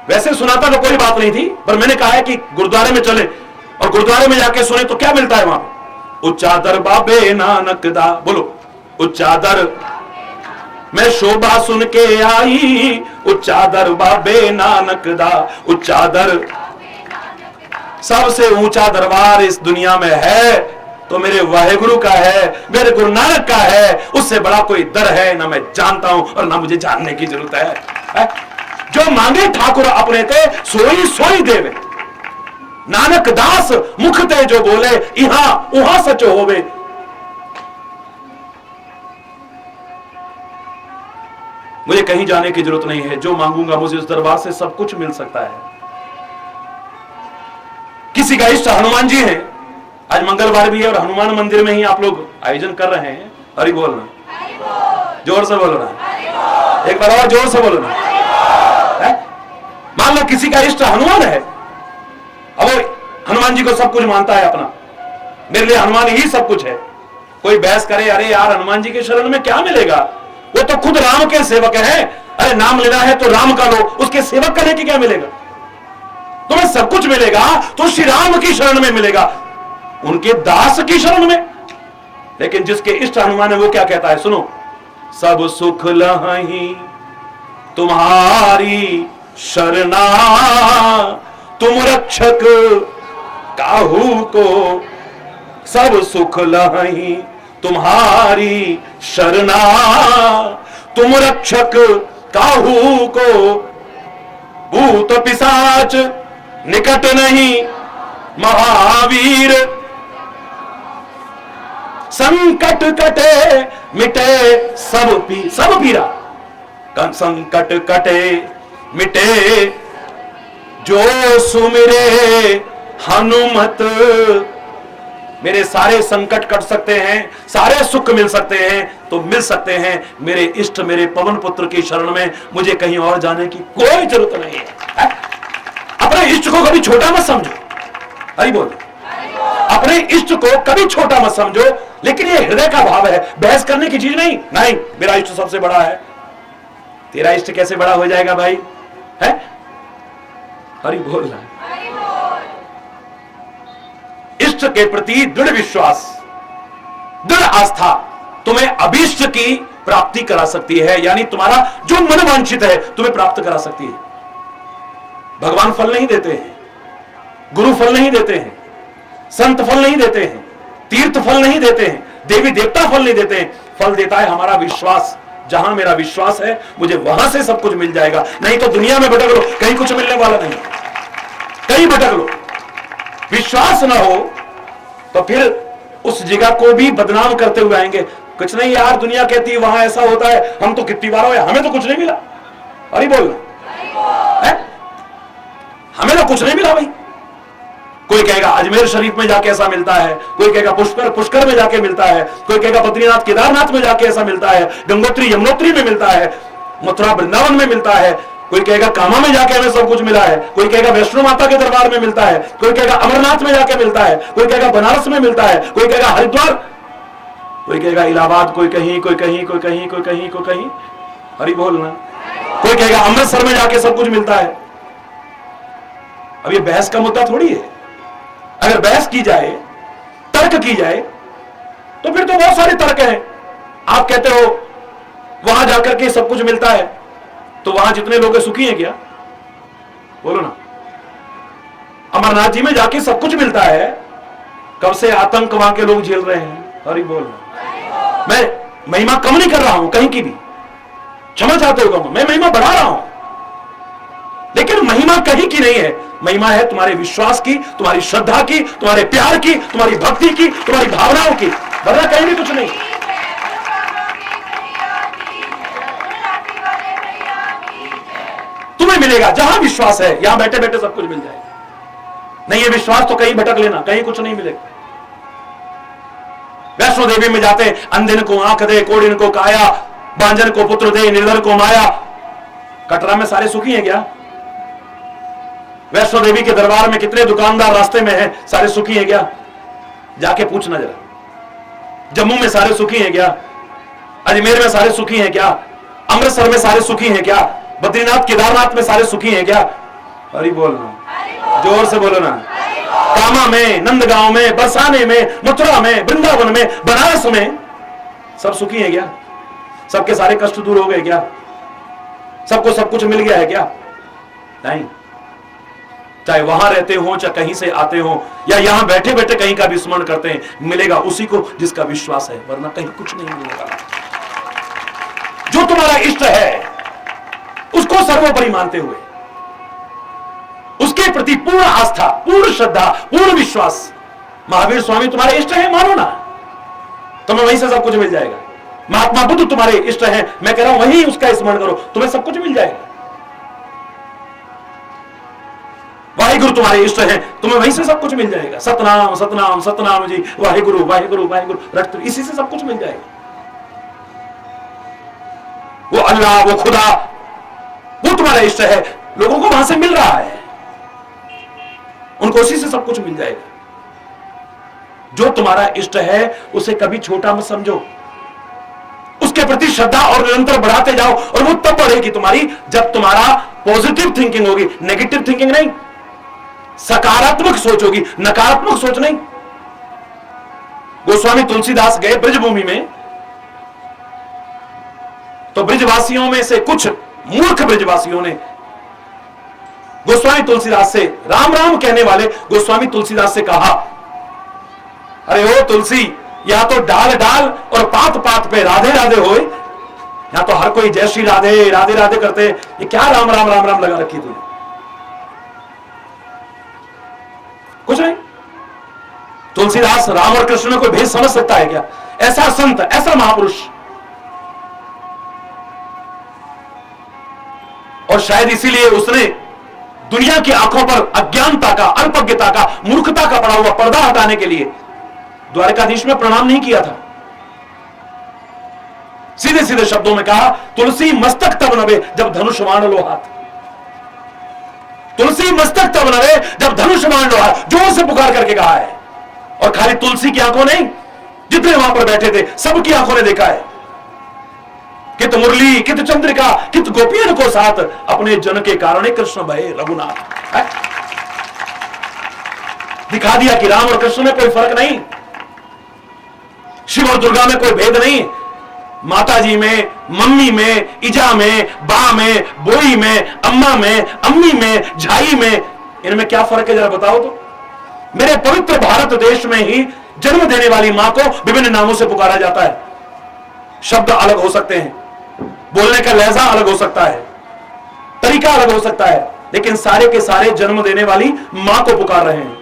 वैसे सुनाता तो कोई बात नहीं थी, पर मैंने कहा है कि गुरुद्वारे में चले और गुरुद्वारे में जाके सुने तो क्या मिलता है वहां पे? उच्चादर बाबे नानक दा, बोलो उच्चादर। मैं शोभा सुन के आई, उच्चादर बाबे नानक दा, उच्चादर। सबसे ऊंचा दरबार इस दुनिया में है तो मेरे वाहेगुरु का है, मेरे गुरु नानक का है। उससे बड़ा कोई दर है ना मैं जानता हूं और ना मुझे जानने की जरूरत है। जो मांगे ठाकुर अपने ते, सोई सोई देवे। नानक दास मुख ते जो बोले, इहां उहां सच होवे। मुझे कहीं जाने की जरूरत नहीं है, जो मांगूंगा मुझे उस दरबार से सब कुछ मिल सकता है। किसी का इष्ट हनुमान जी है, आज मंगलवार भी है और हनुमान मंदिर में ही आप लोग आयोजन कर रहे हैं। हरि बोलना, जोर से बोलना, एक बार और जोर से बोलना। मान लो किसी का इष्ट हनुमान है, अब वो हनुमान जी को सब कुछ मानता है अपना, मेरे लिए हनुमान ही सब कुछ है। कोई बहस करे अरे यार हनुमान जी के शरण में क्या मिलेगा, वो तो खुद राम के सेवक हैं। अरे नाम लेना है तो राम का लो, उसके सेवक करने की क्या मिलेगा? तुम्हें सब कुछ मिलेगा तो श्री राम की शरण में मिलेगा, उनके दास की शरण में। लेकिन जिसके इष्ट हनुमान है वो क्या कहता है, सुनो। सब सुख लहही तुम्हारी शरणा, तुम रक्षक काहू को। सब सुख लहही तुम्हारी शरणा, तुम रक्षक काहू को। भूत पिशाच निकट नहीं महावीर, संकट कटे मिटे सब पीरा। संकट कटे मिटे जो सुमिरे हनुमत। मेरे सारे संकट कट सकते हैं, सारे सुख मिल सकते हैं तो मिल सकते हैं मेरे इष्ट, मेरे पवन पुत्र की शरण में। मुझे कहीं और जाने की कोई जरूरत नहीं है। अपने इष्ट को कभी छोटा मत समझो। हरि बोल। अपने इष्ट को कभी छोटा मत समझो, लेकिन ये हृदय का भाव है, बहस करने की चीज नहीं। नहीं, मेरा इष्ट सबसे बड़ा है। तेरा इष्ट कैसे बड़ा हो जाएगा भाई? है हरि बोल रहा है। इष्ट के प्रति दृढ़ विश्वास, दृढ़ आस्था तुम्हें अभीष्ट की प्राप्ति करा सकती है। यानी तुम्हारा जो मन वांछित है तुम्हें प्राप्त करा सकती है। भगवान फल नहीं देते हैं, गुरु फल नहीं देते हैं, संत फल नहीं देते हैं, तीर्थ फल नहीं देते हैं, देवी देवता फल नहीं देते हैं, फल देता है हमारा विश्वास। जहां मेरा विश्वास है मुझे वहां से सब कुछ मिल जाएगा। नहीं तो दुनिया में भटक लो, कहीं कुछ मिलने वाला नहीं, कहीं भटक लो। विश्वास ना हो तो फिर उस जगह को भी बदनाम करते हुए आएंगे। कुछ नहीं यार, दुनिया कहती है वहां ऐसा होता है, हम तो कितनी बार हुए, हमें तो कुछ नहीं मिला। अरे बोलना है, हमें तो कुछ नहीं मिला भाई। कोई कहेगा अजमेर शरीफ में जाके ऐसा मिलता है, कोई कहेगा पुष्कर में जाके मिलता है, कोई कहेगा बद्रीनाथ केदारनाथ में जाके ऐसा मिलता है, गंगोत्री यमुनोत्री में मिलता है, मथुरा वृंदावन में मिलता है, कोई कहेगा कामा में जाके हमें सब कुछ मिला है, कोई कहेगा वैष्णो माता के दरबार में मिलता है, कोई कहेगा अमरनाथ में जाके मिलता है, कोई कहेगा बनारस में मिलता है, कोई कहेगा हरिद्वार, कोई कहेगा इलाहाबाद, कोई कहीं कोई कहीं कोई कहीं कोई कहीं कोई कहीं। हरि बोलना। कोई कहेगा अमृतसर में जाके सब कुछ मिलता है। अब ये बहस का मुद्दा थोड़ी है। अगर बहस की जाए, तर्क की जाए, तो फिर तो बहुत सारे तर्क हैं। आप कहते हो वहां जाकर के सब कुछ मिलता है, तो वहां जितने लोग सुखी हैं क्या? बोलो ना। अमरनाथ जी में जाके सब कुछ मिलता है, कब से आतंक वहां के लोग झेल रहे हैं। हरि बोल। मैं महिमा कम नहीं कर रहा हूं कहीं की भी, क्षमा चाहते हो, मैं महिमा बढ़ा रहा हूं, लेकिन महिमा कहीं की नहीं है। महिमा है तुम्हारे विश्वास की, तुम्हारी श्रद्धा की, तुम्हारे प्यार की, तुम्हारी भक्ति की, तुम्हारी भावनाओं की, वरना कहीं भी कुछ नहीं। तुम्हें मिलेगा जहां विश्वास है, यहां बैठे बैठे सब कुछ मिल जाएगा। नहीं है विश्वास तो कहीं भटक लेना, कहीं कुछ नहीं मिलेगा। वैष्णो देवी में जाते, अंधे को आंख दे, कोढ़िन को काया, बांझन को पुत्र दे, निर्धन को माया। कटरा में सारे सुखी हैं क्या? वैष्णो देवी के दरबार में कितने दुकानदार रास्ते में हैं, सारे सुखी हैं क्या? जाके पूछना जरा। जम्मू में सारे सुखी हैं क्या? अजमेर में सारे सुखी हैं क्या? अमृतसर में सारे सुखी हैं क्या? बद्रीनाथ केदारनाथ में सारे सुखी हैं क्या? हरि बोलना, जोर से बोलो ना। कामा में, नंदगांव में, बरसाने में, मथुरा में, वृंदावन में, बनारस में सब सुखी हैं क्या? सबके सारे कष्ट दूर हो गए क्या? सबको सब कुछ मिल गया है क्या? नहीं। चाहे वहां रहते हो, चाहे कहीं से आते हो, या यहां बैठे बैठे कहीं का भी स्मरण करते हैं, मिलेगा उसी को जिसका विश्वास है, वरना कहीं कुछ नहीं मिलेगा। जो तुम्हारा इष्ट है उसको सर्वोपरि मानते हुए, उसके प्रति पूर्ण आस्था, पूर्ण श्रद्धा, पूर्ण विश्वास। महावीर स्वामी तुम्हारे इष्ट है, मानो ना, तुम्हें वहीं से सब कुछ मिल जाएगा। महात्मा बुद्ध तुम्हारे इष्ट है, मैं कह रहा हूं वहीं उसका स्मरण करो, तुम्हें सब कुछ मिल जाएगा। वाहिगुरु तुम्हारे इष्ट है, तुम्हें वहीं से सब कुछ मिल जाएगा। सतनाम सतनाम सतनाम जी, वाहिगुरु वाहिगुरु वाहिगुरु रट, इसी से सब कुछ मिल जाएगा। वो अल्लाह, वो खुदा, वो तुम्हारा इष्ट है, लोगों को वहां से मिल रहा है, उनको उसी से सब कुछ मिल जाएगा। जो तुम्हारा इष्ट है उसे कभी छोटा मत समझो, उसके प्रति श्रद्धा और निरंतर बढ़ाते जाओ, और वो तब बढ़ेगी तुम्हारी जब तुम्हारा पॉजिटिव थिंकिंग होगी, नेगेटिव थिंकिंग नहीं। सकारात्मक सोच होगी, नकारात्मक सोच नहीं। गोस्वामी तुलसीदास गए ब्रजभूमि में, तो ब्रजवासियों में से कुछ मूर्ख ब्रजवासियों ने गोस्वामी तुलसीदास से, राम राम कहने वाले गोस्वामी तुलसीदास से कहा, अरे ओ तुलसी, यहां तो डाल डाल और पात पात पे राधे राधे होए, यहां तो हर कोई जय श्री राधे राधे राधे करते, ये क्या राम राम राम राम लगा रखी तूने? कुछ नहीं। तुलसीदास राम और कृष्ण में कोई भेद समझ सकता है क्या? ऐसा संत, ऐसा महापुरुष। और शायद इसीलिए उसने दुनिया की आंखों पर अज्ञानता का, अल्पज्ञता का, मूर्खता का पड़ा हुआ पर्दा हटाने के लिए द्वारकाधीश में प्रणाम नहीं किया था। सीधे सीधे शब्दों में कहा, तुलसी मस्तक तब नवे जब धनुष बाण लो हाथ। तुलसी मस्तक तब नवे जब धनुष बाण लो हाथ, जोर से पुकार करके कहा है। और खाली तुलसी की आंखों नहीं, जितने वहां पर बैठे थे सबकी आंखों ने देखा है। कित मुरली कित चंद्रिका कित गोपियन को साथ, अपने जन के कारण कृष्ण भये रघुनाथ। दिखा दिया कि राम और कृष्ण में कोई फर्क नहीं, शिव और दुर्गा में कोई भेद नहीं, माता जी में, मम्मी में, इजा में, बा में, बोई में, अम्मा में, अम्मी में, झाई में, इनमें क्या फर्क है जरा बताओ तो। मेरे पवित्र भारत देश में ही जन्म देने वाली मां को विभिन्न नामों से पुकारा जाता है। शब्द अलग हो सकते हैं, बोलने का लहजा अलग हो सकता है, तरीका अलग हो सकता है, लेकिन सारे के सारे जन्म देने वाली मां को पुकार रहे हैं।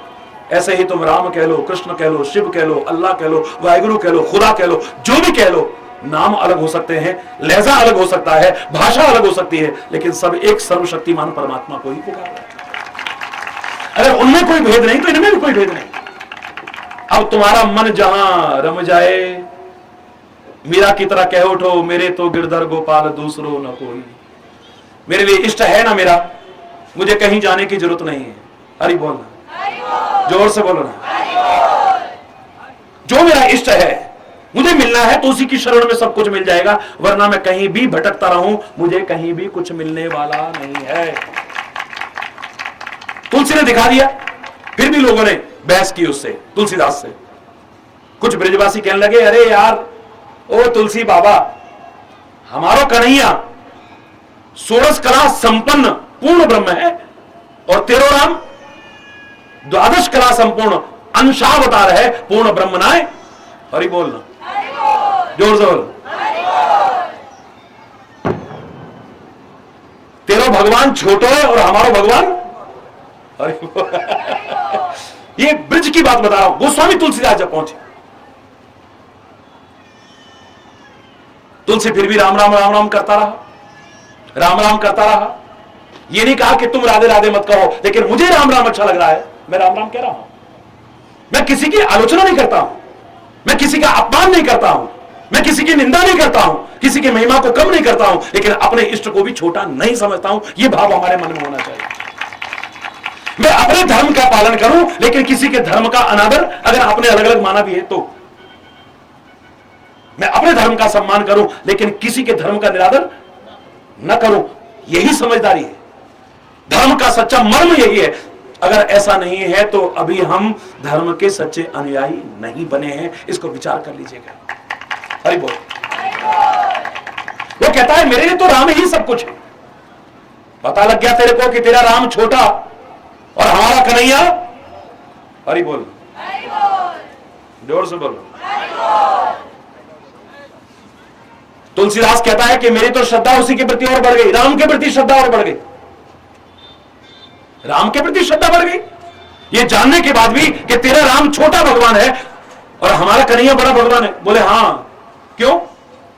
ऐसे ही तुम राम कह लो, कृष्ण कह लो, शिव कह लो, अल्लाह कह लो, वाहिगुरु कह लो, खुदा कह लो, जो भी कह लो, नाम अलग हो सकते हैं, लहजा अलग हो सकता है, भाषा अलग हो सकती है, लेकिन सब एक सर्वशक्तिमान परमात्मा को ही पुकार रहे हैं। अगर उनमें कोई भेद नहीं तो इनमें भी कोई भेद नहीं। अब तुम्हारा मन जहां रम जाए, मीरा की तरह कह उठो, मेरे तो गिरधर गोपाल दूसरो न कोई। मेरे लिए इष्ट है ना मेरा, मुझे कहीं जाने की जरूरत नहीं है। हरि बोलना, जोर से बोलो ना। जो मेरा इष्ट है, मुझे मिलना है तो उसी की शरण में सब कुछ मिल जाएगा, वरना मैं कहीं भी भटकता रहूं, मुझे कहीं भी कुछ मिलने वाला नहीं है। तुलसी ने दिखा दिया, फिर भी लोगों ने बहस की उससे, तुलसीदास से। कुछ ब्रजवासी कहने लगे, अरे यार ओ तुलसी बाबा, हमारो कन्हैया षोडश कला संपन्न पूर्ण ब्रह्म है और तेरो राम द्वादश कला संपूर्ण अंशावतार है, पूर्ण ब्रह्म नाय। हरि बोलना, जोर से बोल। तेरो भगवान छोटो है और हमारो भगवान, हरि बोल। ये ब्रिज की बात बता रहा हूं। गोस्वामी तुलसीदास जब पहुंचे, तुलसी फिर भी राम राम राम राम करता रहा, राम राम करता रहा। ये नहीं कहा कि तुम राधे राधे मत कहो, लेकिन मुझे राम राम अच्छा लग रहा है, मैं राम राम कह रहा हूं। मैं किसी की आलोचना नहीं करता हूं, मैं किसी का अपमान नहीं करता हूं, मैं किसी की निंदा नहीं करता हूं, किसी की महिमा को कम नहीं करता हूं, लेकिन अपने इष्ट को भी छोटा नहीं समझता हूं। यह भाव हमारे मन में होना चाहिए। मैं अपने धर्म का पालन करूं, लेकिन किसी के धर्म का अनादर अगर आपने अलग अलग माना भी है तो। मैं अपने धर्म का सम्मान करूं, लेकिन किसी के धर्म का निरादर न करूं, यही समझदारी है। धर्म का सच्चा मर्म यही है। अगर ऐसा नहीं है तो अभी हम धर्म के सच्चे अनुयायी नहीं बने हैं, इसको विचार कर लीजिएगा। हरि बोल। वो कहता है मेरे लिए तो राम ही सब कुछ है। पता लग गया तेरे को कि तेरा राम छोटा और हमारा कन्हैया, हरि बोल, जोर से बोलो। तुलसीदास कहता है कि मेरी तो श्रद्धा उसी के प्रति और बढ़ गई, राम के प्रति श्रद्धा और बढ़ गई, राम के प्रति श्रद्धा बढ़ गई, ये जानने के बाद भी कि तेरा राम छोटा भगवान है और हमारा कन्हैया बड़ा भगवान है। बोले हाँ, क्यों?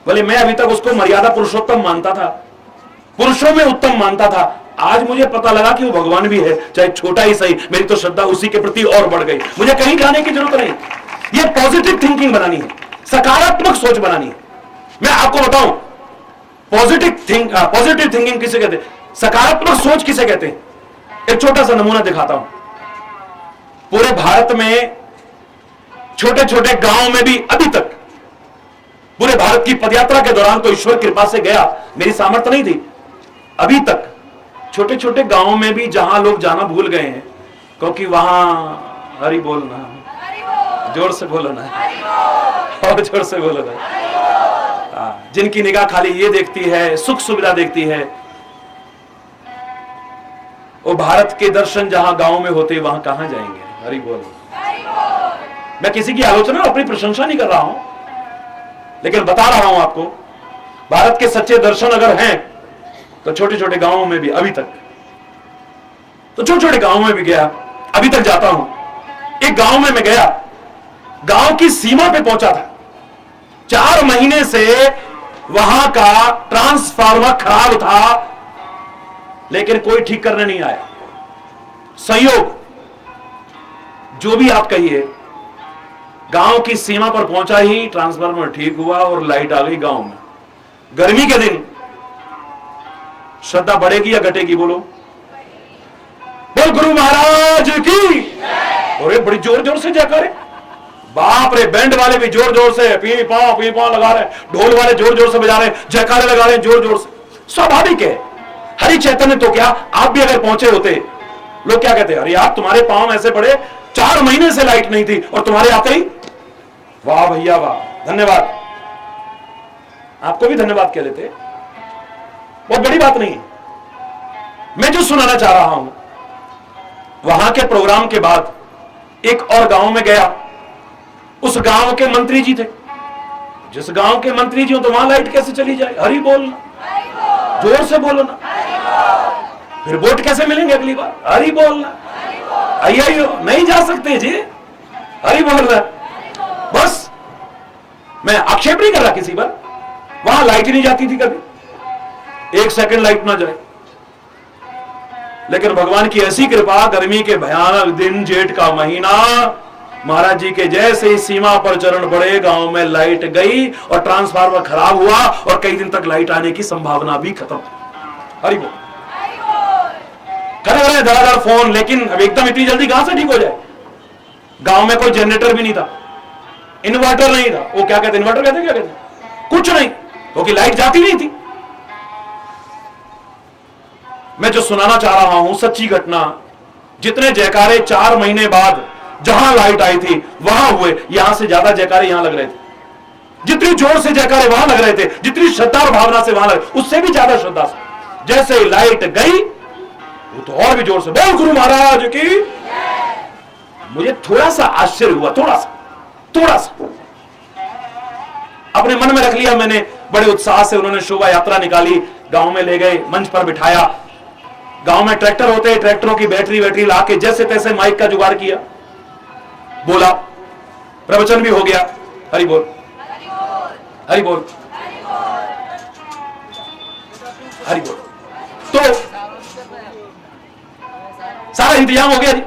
बोले मैं अभी तक उसको मर्यादा पुरुषोत्तम मानता था, पुरुषों में उत्तम मानता था, आज मुझे पता लगा कि वो भगवान भी है, चाहे छोटा ही सही। मेरी तो श्रद्धा उसी के प्रति और बढ़ गई, मुझे कहीं जाने की जरूरत नहीं। ये पॉजिटिव थिंकिंग बनानी है, सकारात्मक सोच बनानी है। मैं आपको बताऊं, पॉजिटिव थिंकिंग किसे कहते हैं, सकारात्मक सोच किसे कहते हैं। एक छोटा सा नमूना दिखाता हूं। पूरे भारत में छोटे छोटे गांव में भी अभी तक, पूरे भारत की पदयात्रा के दौरान तो ईश्वर कृपा से गया, मेरी सामर्थ्य नहीं थी, अभी तक छोटे छोटे गांवों में भी जहां लोग जाना भूल गए हैं, क्योंकि वहां, हरि बोलना, जोर से बोलो ना, और जोर से बोलो ना, जिनकी निगाह खाली ये देखती है, सुख सुविधा देखती है, वो भारत के दर्शन जहां गांव में होते वहां कहां जाएंगे। हरि बोल। मैं किसी की आलोचना और अपनी प्रशंसा नहीं कर रहा हूं, लेकिन बता रहा हूं आपको, भारत के सच्चे दर्शन अगर हैं तो छोटे छोटे गांवों में भी, अभी तक तो छोटे छोटे गांवों में भी गया, अभी तक जाता हूं। एक गांव में मैं गया, गांव की सीमा पे पहुंचा था, 4 महीने से वहां का ट्रांसफार्मर खराब था, लेकिन कोई ठीक करने नहीं आया। संयोग, जो भी आप कहिए, गांव की सीमा पर पहुंचा ही ट्रांसफार्मर ठीक हुआ और लाइट आ गई गांव में। गर्मी के दिन श्रद्धा बढ़ेगी या घटेगी? बोलो, बोल गुरु महाराज की। और बड़ी जोर जोर से जयकारे, बाप रे, बैंड वाले भी जोर जोर से पी पाँ लगा रहे, ढोल वाले जोर जोर से बजा रहे, जयकारे लगा रहे जोर जोर से। स्वाभाविक है, हरि चैतन्य तो क्या, आप भी अगर पहुंचे होते, लोग क्या कहते, अरे यार तुम्हारे पांव ऐसे पड़े, 4 महीने से लाइट नहीं थी और तुम्हारे आते ही, वाह भैया वाह, धन्यवाद। आपको भी धन्यवाद कह लेते, बहुत बड़ी बात नहीं। मैं जो सुनाना चाह रहा हूं, वहां के प्रोग्राम के बाद एक और गांव में गया, उस गांव के मंत्री जी थे। जिस गांव के मंत्री जी हो तो वहां लाइट कैसे चली जाए? हरि बोलना, जोर से बोलो ना। फिर वोट कैसे मिलेंगे अगली बार? हरि बोलना। आइयो नहीं जा सकते जी, हरि बोल रहा। बस मैं आक्षेप नहीं कर रहा किसी पर, वहां लाइट ही नहीं जाती थी कभी, 1 सेकंड लाइट ना जाए। लेकिन भगवान की ऐसी कृपा, गर्मी के भयानक दिन, जेठ का महीना, महाराज जी के जैसे ही सीमा पर चरण बढ़े, गांव में लाइट गई और ट्रांसफार्मर खराब हुआ और कई दिन तक लाइट आने की संभावना भी खत्म। हरि बोल। कर रहे हैं धड़ाधड़ फोन, लेकिन अब एकदम इतनी जल्दी कहां से ठीक हो जाए? गांव में कोई जनरेटर भी नहीं था, इन्वर्टर नहीं था, वो क्या कहते, इन्वर्टर कहते, क्या कहते, कुछ नहीं, क्योंकि लाइट जाती नहीं थी। मैं जो सुनाना चाह रहा हूं सच्ची घटना, जितने जयकारे 4 महीने बाद जहां लाइट आई थी वहां हुए, यहां से ज्यादा जयकारे यहां लग रहे थे। जितनी जोर से जयकारे वहां लग रहे थे, जितनी श्रद्धा और भावना से वहां लग, उससे भी ज्यादा श्रद्धा से जैसे ही लाइट गई वो तो और भी जोर से बोल गुरु महाराज की। मुझे थोड़ा सा आश्चर्य हुआ, थोड़ा सा अपने मन में रख लिया मैंने। बड़े उत्साह से उन्होंने शोभा यात्रा निकाली, गांव में ले गए, मंच पर बिठाया। गांव में ट्रैक्टर होते हैं, ट्रैक्टरों की बैटरी लाके जैसे तैसे माइक का जुगाड़ किया, बोला, प्रवचन भी हो गया। हरि बोल, हरि बोल, हरि बोल। तो सारा इंतजाम हो गया जी,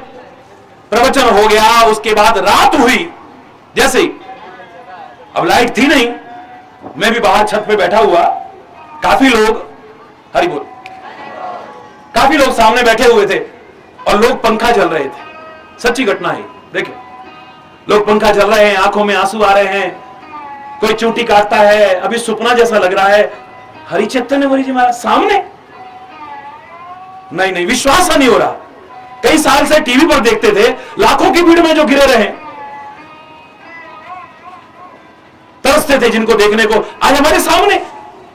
प्रवचन हो गया। उसके बाद रात हुई, जैसे ही अब लाइट थी नहीं, मैं भी बाहर छत पे बैठा हुआ, काफी लोग, हरि बोल, काफी लोग सामने बैठे हुए थे और लोग पंखा चल रहे थे। सच्ची घटना है, देखिए, लोग पंखा चल रहे हैं, आंखों में आंसू आ रहे हैं, कोई चूंटी काटता है, अभी सुपना जैसा लग रहा है। हरि चैतन्य जी महाराज सामने, नहीं, विश्वास नहीं हो रहा। कई साल से टीवी पर देखते थे, लाखों की भीड़ में जो गिरे रहे, तरसते थे जिनको देखने को, आज हमारे सामने,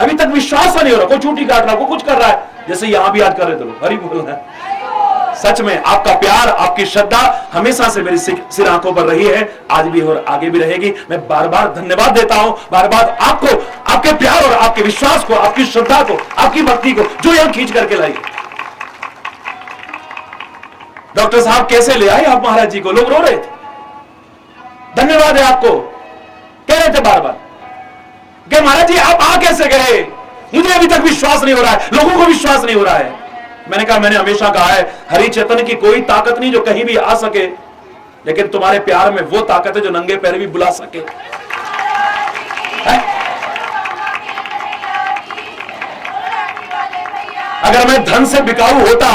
अभी तक विश्वास नहीं हो रहा। कोई चूंटी काट रहा, कोई कुछ कर रहा है, जैसे यहां भी आज कर रहे थे लोग। हरि बोलना। सच में आपका प्यार, आपकी श्रद्धा हमेशा से मेरी सिर आंखों पर रही है, आज भी और आगे भी रहेगी। मैं बार बार धन्यवाद देता हूं, बार बार आपको, आपके प्यार और आपके विश्वास को, आपकी श्रद्धा को, आपकी भक्ति को, जो यहां खींच करके लाई। डॉक्टर साहब कैसे ले आए आप महाराज जी को? लोग रो रहे थे। धन्यवाद है आपको, कह रहे थे बार बार कि महाराज जी आप आ कैसे गए? मुझे अभी तक विश्वास नहीं हो रहा है, लोगों को विश्वास नहीं हो रहा है। मैंने कहा, मैंने हमेशा कहा है, हरि चैतन्य की कोई ताकत नहीं जो कहीं भी आ सके, लेकिन तुम्हारे प्यार में वो ताकत है जो नंगे पैर भी बुला सके। अगर मैं धन से बिकाऊ होता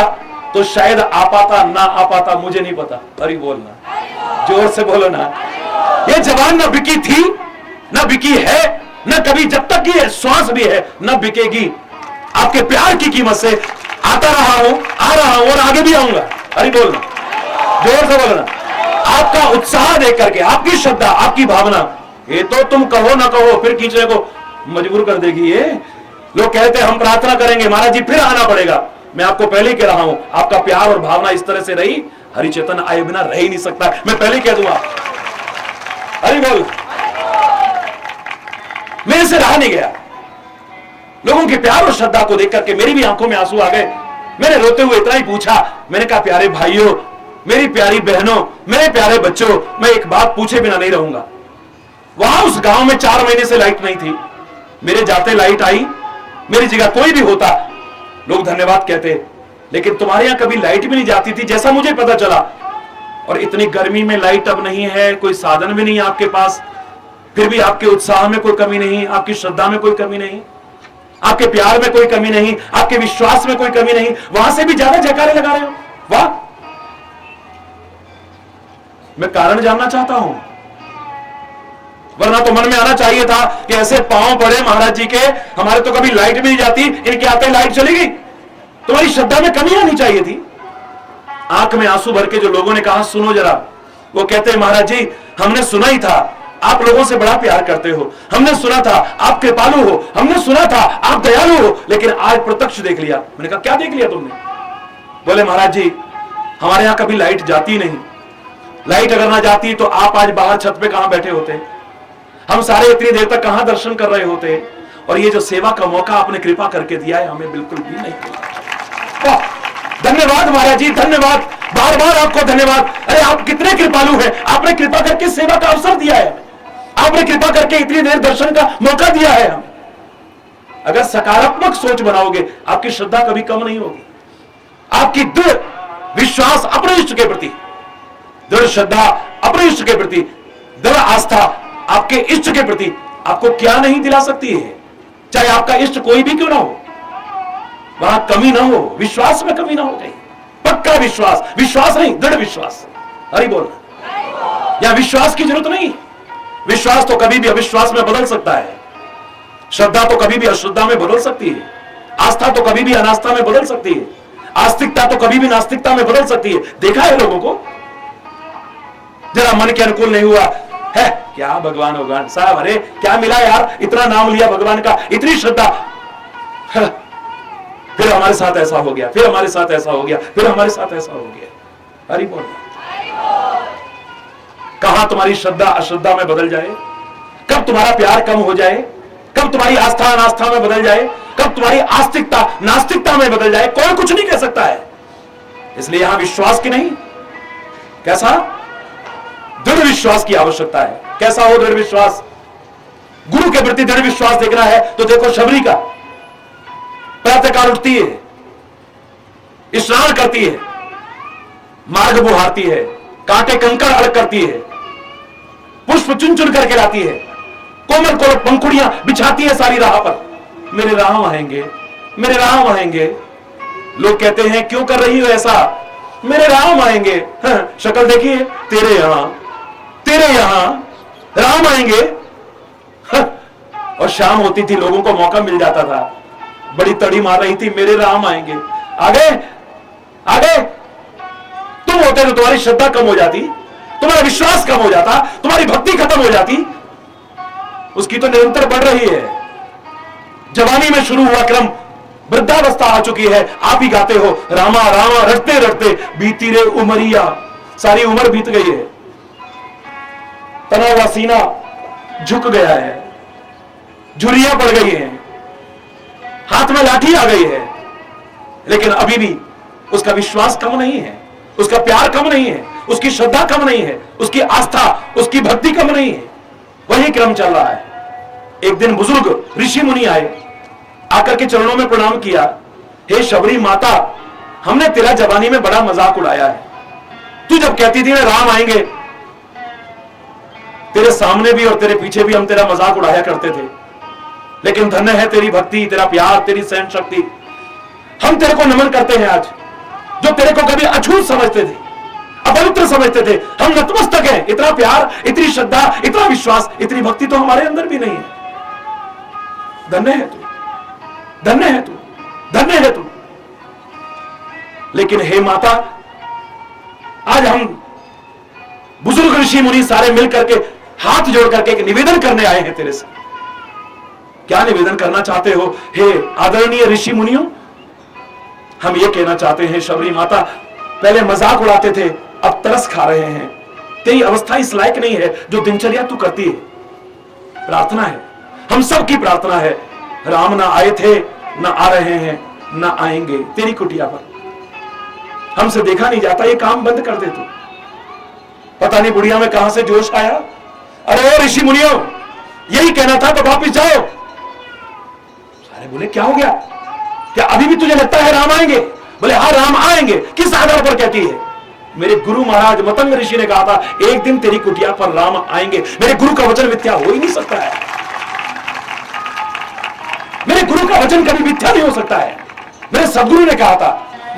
तो शायद आ पाता, ना आ पाता, मुझे नहीं पता। हरि बोलना, जोर से बोलो ना। ये जवान न बिकी थी, न बिकी है, न कभी, जब तक ये श्वास भी है, न बिकेगी। आपके प्यार की कीमत से आता रहा हूं, आ रहा हूं और आगे भी आऊंगा। हरि बोलना, जोर से बोलना। आपका उत्साह देख करके, आपकी श्रद्धा, आपकी भावना, ये तो तुम कहो ना कहो फिर खींचने को मजबूर कर देगी। ये लोग कहते हैं हम प्रार्थना करेंगे, महाराज जी फिर आना पड़ेगा। मैं आपको पहले कह रहा हूं, आपका प्यार और भावना इस तरह से रही, हरि चैतन्य आए बिना रह ही नहीं सकता। मैं पहले कह दूंगा, हरि बोल। मेरे से रहा नहीं गया। लोगों के प्यार और श्रद्धा को देख करके मेरी भी आंखों में आंसू आ गए। मैंने रोते हुए इतना ही पूछा, मैंने कहा, प्यारे भाइयों, मेरी प्यारी बहनों, मेरे प्यारे बच्चों, मैं एक बात पूछे बिना नहीं रहूंगा। वहां उस गांव में 4 महीने से लाइट नहीं थी, मेरे जाते लाइट आई। मेरी जगह कोई भी होता, लोग धन्यवाद कहते, लेकिन तुम्हारे यहां कभी लाइट भी नहीं जाती थी, जैसा मुझे पता चला। और इतनी गर्मी में लाइट अब नहीं है, कोई साधन भी नहीं है आपके पास, फिर भी आपके उत्साह में कोई कमी नहीं, आपकी श्रद्धा में कोई कमी नहीं, आपके प्यार में कोई कमी नहीं, आपके विश्वास में कोई कमी नहीं, वहां से भी ज्यादा जयकारे लगा रहे हो। वाह! मैं कारण जानना चाहता हूं, वरना तो मन में आना चाहिए था कि ऐसे पांव पड़े महाराज जी के, हमारे तो कभी लाइट भी नहीं जाती, इनके आते लाइट चली गई। तुम्हारी श्रद्धा में कमी आनी चाहिए थी। आंख में आंसू भर के जो लोगों ने कहा, सुनो जरा, वो कहते हैं, महाराज जी हमने सुना ही था आप लोगों से बड़ा प्यार करते हो, हमने सुना था आप कृपालु हो, हमने सुना था आप दयालु हो, लेकिन आज प्रत्यक्ष देख लिया। मैंने कहा, क्या देख लिया तुमने? बोले, महाराज जी हमारे यहां कभी लाइट जाती नहीं, लाइट अगर ना जाती तो आप आज बाहर छत पे कहां बैठे होते, हम सारे इतनी देर तक कहां दर्शन कर रहे होते। और ये जो सेवा का मौका आपने कृपा करके दिया है, हमें बिल्कुल भी नहीं मिला। धन्यवाद महाराज जी, धन्यवाद, बार बार आपको धन्यवाद। अरे आप कितने कृपालु हैं, आपने कृपा करके सेवा का अवसर दिया है, आपने कृपा करके इतनी देर दर्शन का मौका दिया है हमें। अगर सकारात्मक सोच बनाओगे, आपकी श्रद्धा कभी कम नहीं होगी। आपकी दृढ़ विश्वास अपने इष्ट के प्रति, दृढ़ श्रद्धा अपने इष्ट के प्रति, दृढ़ आस्था आपके इष्ट के प्रति आपको क्या नहीं दिला सकती है। चाहे आपका इष्ट कोई भी क्यों ना हो, वहां कमी ना हो, विश्वास में कमी ना हो गई। पक्का विश्वास, विश्वास नहीं दृढ़ विश्वास। हरि बोल। या विश्वास की जरूरत नहीं, विश्वास तो कभी भी अविश्वास में बदल सकता है, श्रद्धा तो कभी भी अश्रद्धा में बदल सकती है, आस्था तो कभी भी अनास्था में बदल सकती है, आस्तिकता तो कभी भी नास्तिकता में बदल सकती है। देखा है लोगों को, जरा मन के अनुकूल नहीं हुआ है, क्या भगवान भगवान साहब, अरे क्या मिला यार, इतना नाम लिया भगवान का, इतनी श्रद्धा, फिर हमारे साथ ऐसा हो गया, फिर हमारे साथ ऐसा हो गया, फिर हमारे साथ ऐसा हो गया। हरि बोल। कहां तुम्हारी श्रद्धा अश्रद्धा में बदल जाए, कब तुम्हारा प्यार कम हो जाए, कब तुम्हारी आस्था अनास्था में बदल जाए, कब तुम्हारी आस्तिकता नास्तिकता में बदल जाए, कोई कुछ नहीं कह सकता है। इसलिए यहां विश्वास की नहीं, कैसा दृढ़ विश्वास की आवश्यकता है। कैसा हो दृढ़ विश्वास, गुरु के प्रति दृढ़ विश्वास देखना है तो देखो शबरी का, प्रातःकाल उठती है, स्नान करती है, मार्ग बुहारती है, कांटे कंकड़ अलग करती है, पुष्प चुन चुन करके लाती है, कोमल कोमल पंखुड़ियां बिछाती है सारी राह पर। मेरे राम आएंगे, मेरे राम आएंगे। लोग कहते हैं क्यों कर रही हो ऐसा, मेरे राम आएंगे। हाँ, शक्ल देखिए, तेरे यहां राम आएंगे। हाँ, और शाम होती थी, लोगों को मौका मिल जाता था, बड़ी तड़ी मार रही थी, मेरे राम आएंगे। आगे आगे तुम होते तो तुम्हारी श्रद्धा कम हो जाती, तुम्हारा विश्वास कम हो जाता, तुम्हारी भक्ति खत्म हो जाती। उसकी तो निरंतर बढ़ रही है। जवानी में शुरू हुआ क्रम वृद्धावस्था आ चुकी है, आप ही गाते हो रामा रामा रटते रटते बीती रे उमरिया, सारी उम्र बीत गई है, तना हुआ सीना झुक गया है, झुर्रियां पड़ गई हैं, हाथ में लाठी आ गई है, लेकिन अभी भी उसका विश्वास कम नहीं है, उसका प्यार कम नहीं है, उसकी श्रद्धा कम नहीं है, उसकी आस्था उसकी भक्ति कम नहीं है। वही क्रम चल रहा है। एक दिन बुजुर्ग ऋषि मुनि आए, आकर के चरणों में प्रणाम किया, हे शबरी माता, हमने तेरा जवानी में बड़ा मजाक उड़ाया है। तू जब कहती थी ना राम आएंगे, तेरे सामने भी और तेरे पीछे भी हम तेरा मजाक उड़ाया करते थे, लेकिन धन्य है तेरी भक्ति, तेरा प्यार, तेरी सहन शक्ति। हम तेरे को नमन करते हैं आज, जो तेरे को कभी अछूत समझते थे, अपवित्र समझते थे, हम नतमस्तक हैं। इतना प्यार, इतनी श्रद्धा, इतना विश्वास, इतनी भक्ति तो हमारे अंदर भी नहीं है। धन्य है तू, धन्य है तू, धन्य है तू। लेकिन हे माता, आज हम बुजुर्ग ऋषि मुनि सारे मिलकर के हाथ जोड़ करके एक निवेदन करने आए हैं तेरे से। क्या निवेदन करना चाहते हो हे आदरणीय ऋषि मुनियों? हम ये कहना चाहते हैं शबरी माता, पहले मजाक उड़ाते थे, अब तरस खा रहे हैं। तेरी अवस्था इस लायक नहीं है जो दिनचर्या तू करती है। प्रार्थना है, हम सब की प्रार्थना है, राम ना आए थे, ना आ रहे हैं, ना आएंगे तेरी कुटिया पर। हमसे देखा नहीं जाता, ये काम बंद कर दे तू। पता नहीं बुढ़िया में कहां से जोश आया। अरे ओ ऋषि मुनियों, यही कहना था तो वापिस जाओ। सारे बोले क्या हो गया, क्या अभी भी तुझे लगता है राम आएंगे? बोले हाँ राम आएंगे। किस आधार पर कहती है? मेरे गुरु महाराज मतंग ऋषि ने कहा था एक दिन तेरी कुटिया पर राम आएंगे। मेरे गुरु का वचन मिथ्या हो ही नहीं सकता है, मेरे गुरु का वचन कभी मिथ्या नहीं हो सकता है। मेरे सदगुरु ने कहा था,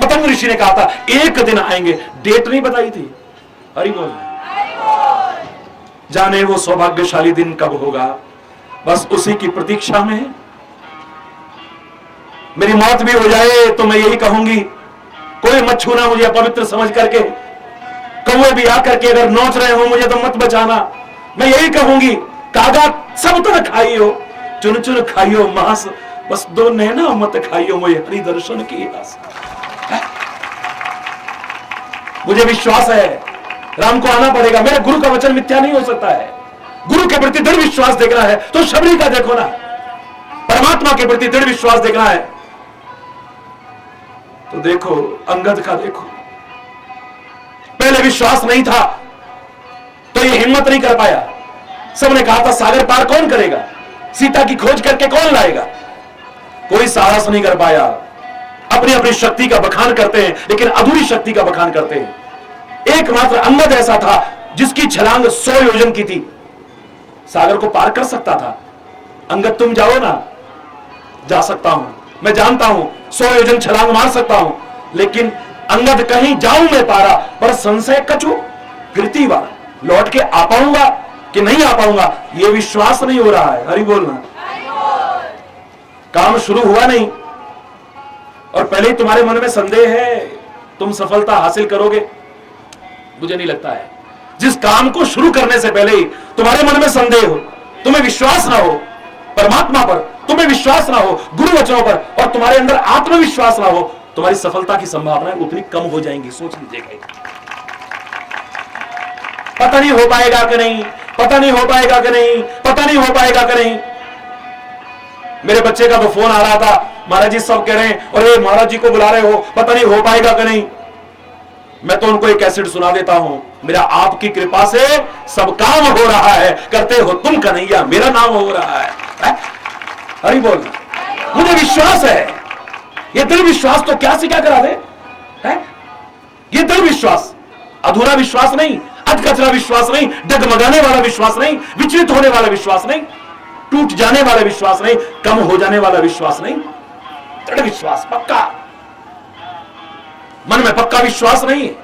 मतंग ऋषि ने कहा था एक दिन आएंगे, डेट नहीं बताई थी। हरि बोल। जाने वो सौभाग्यशाली दिन कब होगा, बस उसी की प्रतीक्षा में है। मेरी मौत भी हो जाए तो मैं यही कहूंगी, कोई मत छूना मुझे अपवित्र समझ करके। कौवे भी आकर के अगर नोच रहे हो मुझे तो मत बचाना। मैं यही कहूंगी, कागा सब तरह खाइयो, चुन चुन खाइयो मांस, बस दो नैना मत खाइयो मुझे हरि दर्शन की आस। मुझे विश्वास है राम को आना पड़ेगा, मेरे गुरु का वचन मिथ्या नहीं हो सकता है। गुरु के प्रति दृढ़ विश्वास देखना है तो शबरी का देखो ना, परमात्मा के प्रति दृढ़ विश्वास देखना है तो देखो अंगद का देखो। पहले विश्वास नहीं था तो ये हिम्मत नहीं कर पाया। सबने कहा था सागर पार कौन करेगा, सीता की खोज करके कौन लाएगा, कोई साहस नहीं कर पाया। अपनी अपनी शक्ति का बखान करते हैं लेकिन अधूरी शक्ति का बखान करते हैं। एकमात्र अंगद ऐसा था जिसकी छलांग 100 योजन की थी, सागर को पार कर सकता था। अंगद तुम जाओ ना, जा सकता हूं, मैं जानता हूं 100 योजन छलांग मार सकता हूं, लेकिन अंगद कहीं जाऊं मैं पारा पर संशय कछु फिरती बार, लौट के आ पाऊंगा कि नहीं आ पाऊंगा यह विश्वास नहीं हो रहा है। हरि बोलना। काम शुरू हुआ नहीं और पहले ही तुम्हारे मन में संदेह है तुम सफलता हासिल करोगे, मुझे नहीं लगता है। जिस काम को शुरू करने से पहले ही तुम्हारे मन में संदेह हो, तुम्हें विश्वास ना हो परमात्मा पर, तुम्हें विश्वास ना हो गुरु वचनों पर और तुम्हारे अंदर आत्मविश्वास ना हो, तुम्हारी सफलता की संभावनाएं उतनी कम हो जाएंगी। सोच लीजिएगा, पता नहीं हो पाएगा कि नहीं, पता नहीं हो पाएगा कि नहीं, पता नहीं हो पाएगा कि नहीं। मेरे बच्चे का तो फोन आ रहा था, महाराज जी सब कह रहे हैं और महाराज जी को बुला रहे हो, पता नहीं हो पाएगा कि नहीं। मैं तो उनको एक कैसेट सुना देता हूं, मेरा आपकी कृपा से सब काम हो रहा है, करते हो तुम कन्हैया, मेरा नाम हो रहा है। हरि बोल। मुझे विश्वास है, ये दृढ़ विश्वास तो क्या से क्या करा दे है? ये दृढ़ विश्वास, अधूरा विश्वास नहीं, अधकचरा विश्वास नहीं, डगमगाने वाला विश्वास नहीं, विचलित होने वाला विश्वास नहीं, टूट जाने वाला विश्वास नहीं, कम हो जाने वाला विश्वास नहीं, दृढ़ विश्वास, पक्का मन में पक्का विश्वास नहीं है।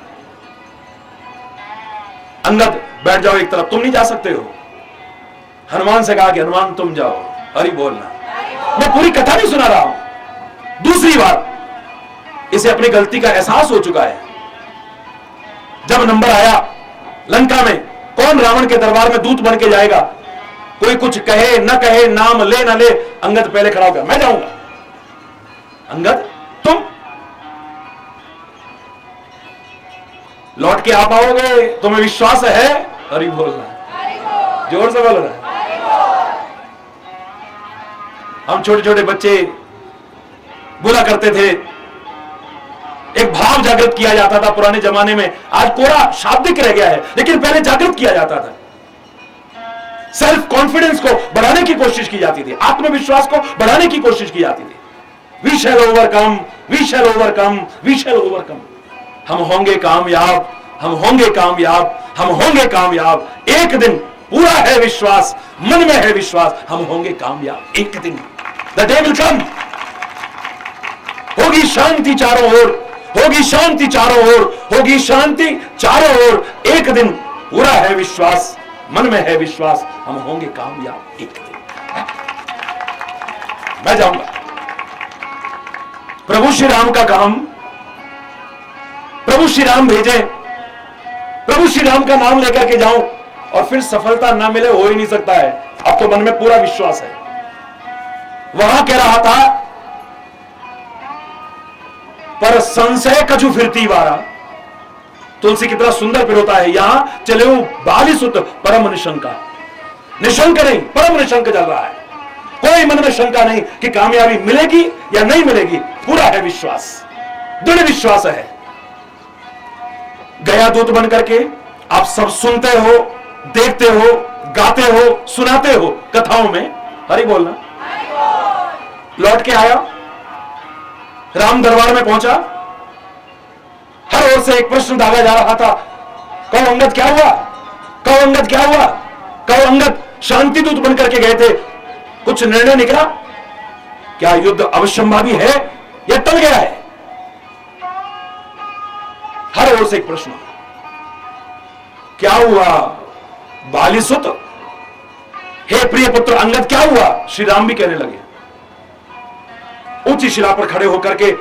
अंगद बैठ जाओ एक तरफ, तुम नहीं जा सकते हो। हनुमान से कहा कि हनुमान तुम जाओ, हरि बोलना। मैं पूरी कथा नहीं सुना रहा हूं। दूसरी बार इसे अपनी गलती का एहसास हो चुका है। जब नंबर आया लंका में कौन रावण के दरबार में दूत बन के जाएगा, कोई कुछ कहे न कहे, नाम ले न ले, अंगद पहले खड़ा हो गया, मैं जाऊंगा। अंगद तुम लौट के आ पाओगे, तुम्हें विश्वास है? हरि बोलना, जोर से बोल रहा। हम छोटे छोटे बच्चे बोला करते थे, एक भाव जागृत किया जाता था पुराने जमाने में, आज कोरा शाब्दिक रह गया है, लेकिन पहले जागृत किया जाता था। सेल्फ कॉन्फिडेंस को बढ़ाने की कोशिश की जाती थी, आत्मविश्वास को बढ़ाने की कोशिश की जाती थी। We shall overcome, we shall overcome, we shall overcome. हम होंगे कामयाब, हम होंगे कामयाब, हम होंगे कामयाब। एक दिन पूरा है विश्वास, मन में है विश्वास, हम होंगे कामयाब एक दिन। द डे विल कम, होगी शांति चारों ओर, होगी शांति चारों ओर, होगी शांति चारों ओर। एक दिन पूरा है विश्वास, मन में है विश्वास, हम होंगे कामयाब एक दिन। मैं जाऊंगा। प्रभु श्री राम का काम, प्रभु श्री राम भेजे, प्रभु श्री राम का नाम लेकर के जाऊं और फिर सफलता ना मिले, हो ही नहीं सकता है। अब तो मन में पूरा विश्वास है। वहां कह रहा था पर संशय कछु फिरती वारा, तुलसी कितना सुंदर फिर होता है। यहां चले बाली सुत परम निशंका, निशंक नहीं परम निशंक चल रहा है। कोई मन में शंका नहीं कि कामयाबी मिलेगी या नहीं मिलेगी, पूरा है विश्वास, दृढ़ विश्वास है। गया दूत बन करके आप सब सुनते हो, देखते हो, गाते हो, सुनाते हो कथाओं में। हरि बोलना। लौट के आया, राम दरबार में पहुंचा, हर ओर से एक प्रश्न दागा जा रहा था, कहो अंगद क्या हुआ, कहो अंगद क्या हुआ, कहो अंगद शांति दूत बन करके गए थे, कुछ निर्णय निकला क्या, युद्ध अवश्यंभावी है या टल गया है? हर ओर से एक प्रश्न, क्या हुआ बालीसुत, हे प्रिय पुत्र अंगद क्या हुआ? श्री राम भी कहने लगे। ऊंची शिला पर खड़े होकर के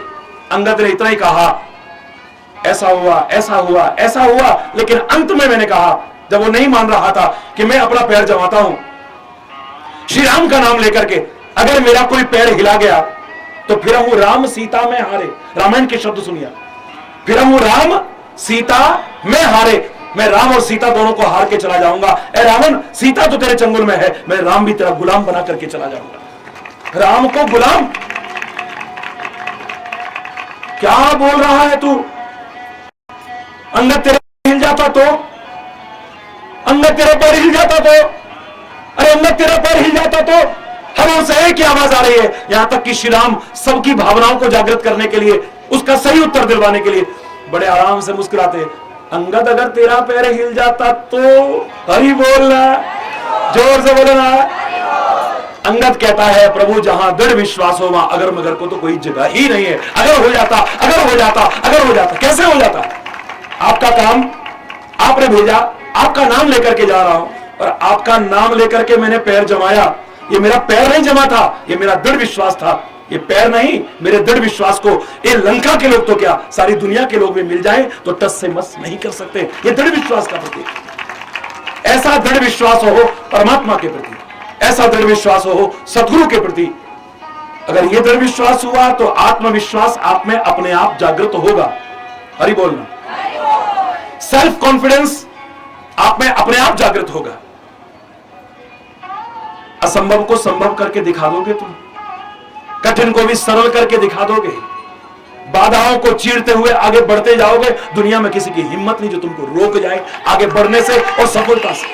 अंगद ने इतना ही कहा, ऐसा हुआ, ऐसा हुआ, ऐसा हुआ। लेकिन अंत में मैंने कहा, जब वो नहीं मान रहा था कि मैं अपना पैर जमाता हूं श्री राम का नाम लेकर के, अगर मेरा कोई पैर हिला गया तो फिर हूं राम सीता में हारे। रामायण के शब्द सुनिए, फिर हूं राम सीता में हारे। मैं राम और सीता दोनों को हार के चला जाऊंगा। ए रावण, सीता तो तेरे चंगुल में है, मैं राम भी तेरा गुलाम बना करके चला जाऊंगा। राम को गुलाम? क्या बोल रहा है तू? अंगद तेरे हिल जाता तो, अंगद तेरा पैर हिल जाता तो, अरे अंगद तेरा पैर हिल जाता तो। हरों से एक ही आवाज आ रही है, यहां तक कि श्री राम सबकी भावनाओं को जागृत करने के लिए, उसका सही उत्तर दिलवाने के लिए बड़े आराम से मुस्कुराते, अंगद अगर तेरा पैर हिल जाता तो, हरि बोलना, जोर से बोलना। अंगद कहता है प्रभु जहां दृढ़ विश्वास हो वहां अगर मगर को तो कोई जगह ही नहीं है। अगर हो जाता, अगर हो जाता, अगर हो जाता, कैसे हो जाता? आपका काम आपने भेजा, आपका नाम लेकर के जा रहा हूं और आपका नाम लेकर के मैंने पैर जमाया। ये मेरा पैर नहीं जमा था, ये मेरा दृढ़ विश्वास था। ये पैर नहीं, मेरे दृढ़ विश्वास को ये लंका के लोग तो क्या सारी दुनिया के लोग भी मिल जाएं तो टस से मस नहीं कर सकते। ये दृढ़ विश्वास का प्रतीक। ऐसा दृढ़ विश्वास हो परमात्मा के प्रति, ऐसा दृढ़ विश्वास हो सद्गुरु के प्रति। अगर ये दृढ़ विश्वास हुआ तो आत्मविश्वास आप में अपने आप जागृत होगा। हरि बोलना। सेल्फ कॉन्फिडेंस आप में अपने आप जागृत होगा। असंभव को संभव करके दिखा दोगे तुम, कठिन को भी सरल करके दिखा दोगे, बाधाओं को चीरते हुए आगे बढ़ते जाओगे। दुनिया में किसी की हिम्मत नहीं जो तुमको रोक जाए आगे बढ़ने से और सफलता से।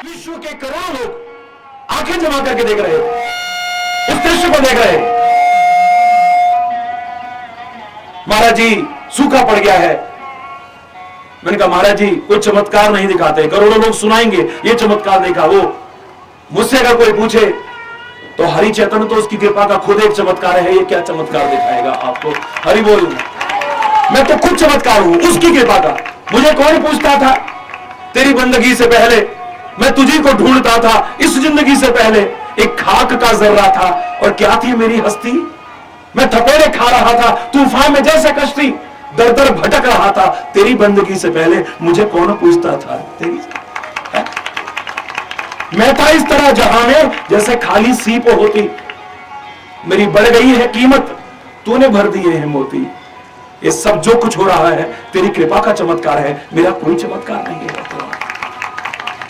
विश्व के करोड़ों लोग आंखें जमा करके देख रहे हैं, इस दृश्य को देख रहे हैं। महाराज जी सूखा पड़ गया है। मैंने कहा महाराज जी कोई चमत्कार नहीं दिखाते, करोड़ों लोग सुनाएंगे ये चमत्कार देखा वो। मुझसे अगर कोई पूछे तो हरि चैतन्य तो उसकी कृपा का खुद एक चमत्कार है, ये क्या चमत्कार दिखाएगा आपको? हरि बोल। मैं तो खुद चमत्कार हूं उसकी कृपा का। मुझे कौन पूछता था तेरी बंदगी से पहले? मैं तुझी को ढूंढता था इस जिंदगी से पहले। एक खाक का जर्रा था और क्या थी मेरी हस्ती। मैं थपेड़े खा रहा था तूफान में जैसे कश्ती, दर दर भटक रहा था। तेरी बंदगी से पहले मुझे कौन पूछता था तेरी है? मैं था इस तरह जहां में जैसे खाली सीप होती। मेरी बढ़ गई है कीमत, तूने भर दिए हैं मोती। ये सब जो कुछ हो रहा है तेरी कृपा का चमत्कार है, मेरा कोई चमत्कार नहीं है।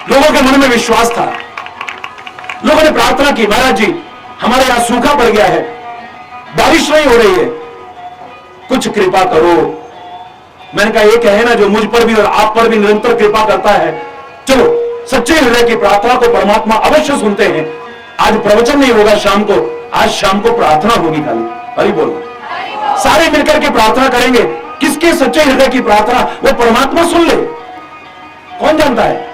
लोगों के मन में विश्वास था, लोगों ने प्रार्थना की महाराज जी हमारे यहां सूखा पड़ गया है, बारिश नहीं हो रही है, कुछ कृपा करो। मैंने कहा एक है ना जो मुझ पर भी और आप पर भी निरंतर कृपा करता है। चलो सच्चे हृदय की प्रार्थना को परमात्मा अवश्य सुनते हैं। आज प्रवचन नहीं होगा शाम को, आज शाम को प्रार्थना होगी खाली। हरि बोलो। सारे मिलकर के प्रार्थना करेंगे। किसके सच्चे हृदय की प्रार्थना वो परमात्मा सुन ले, कौन जानता है?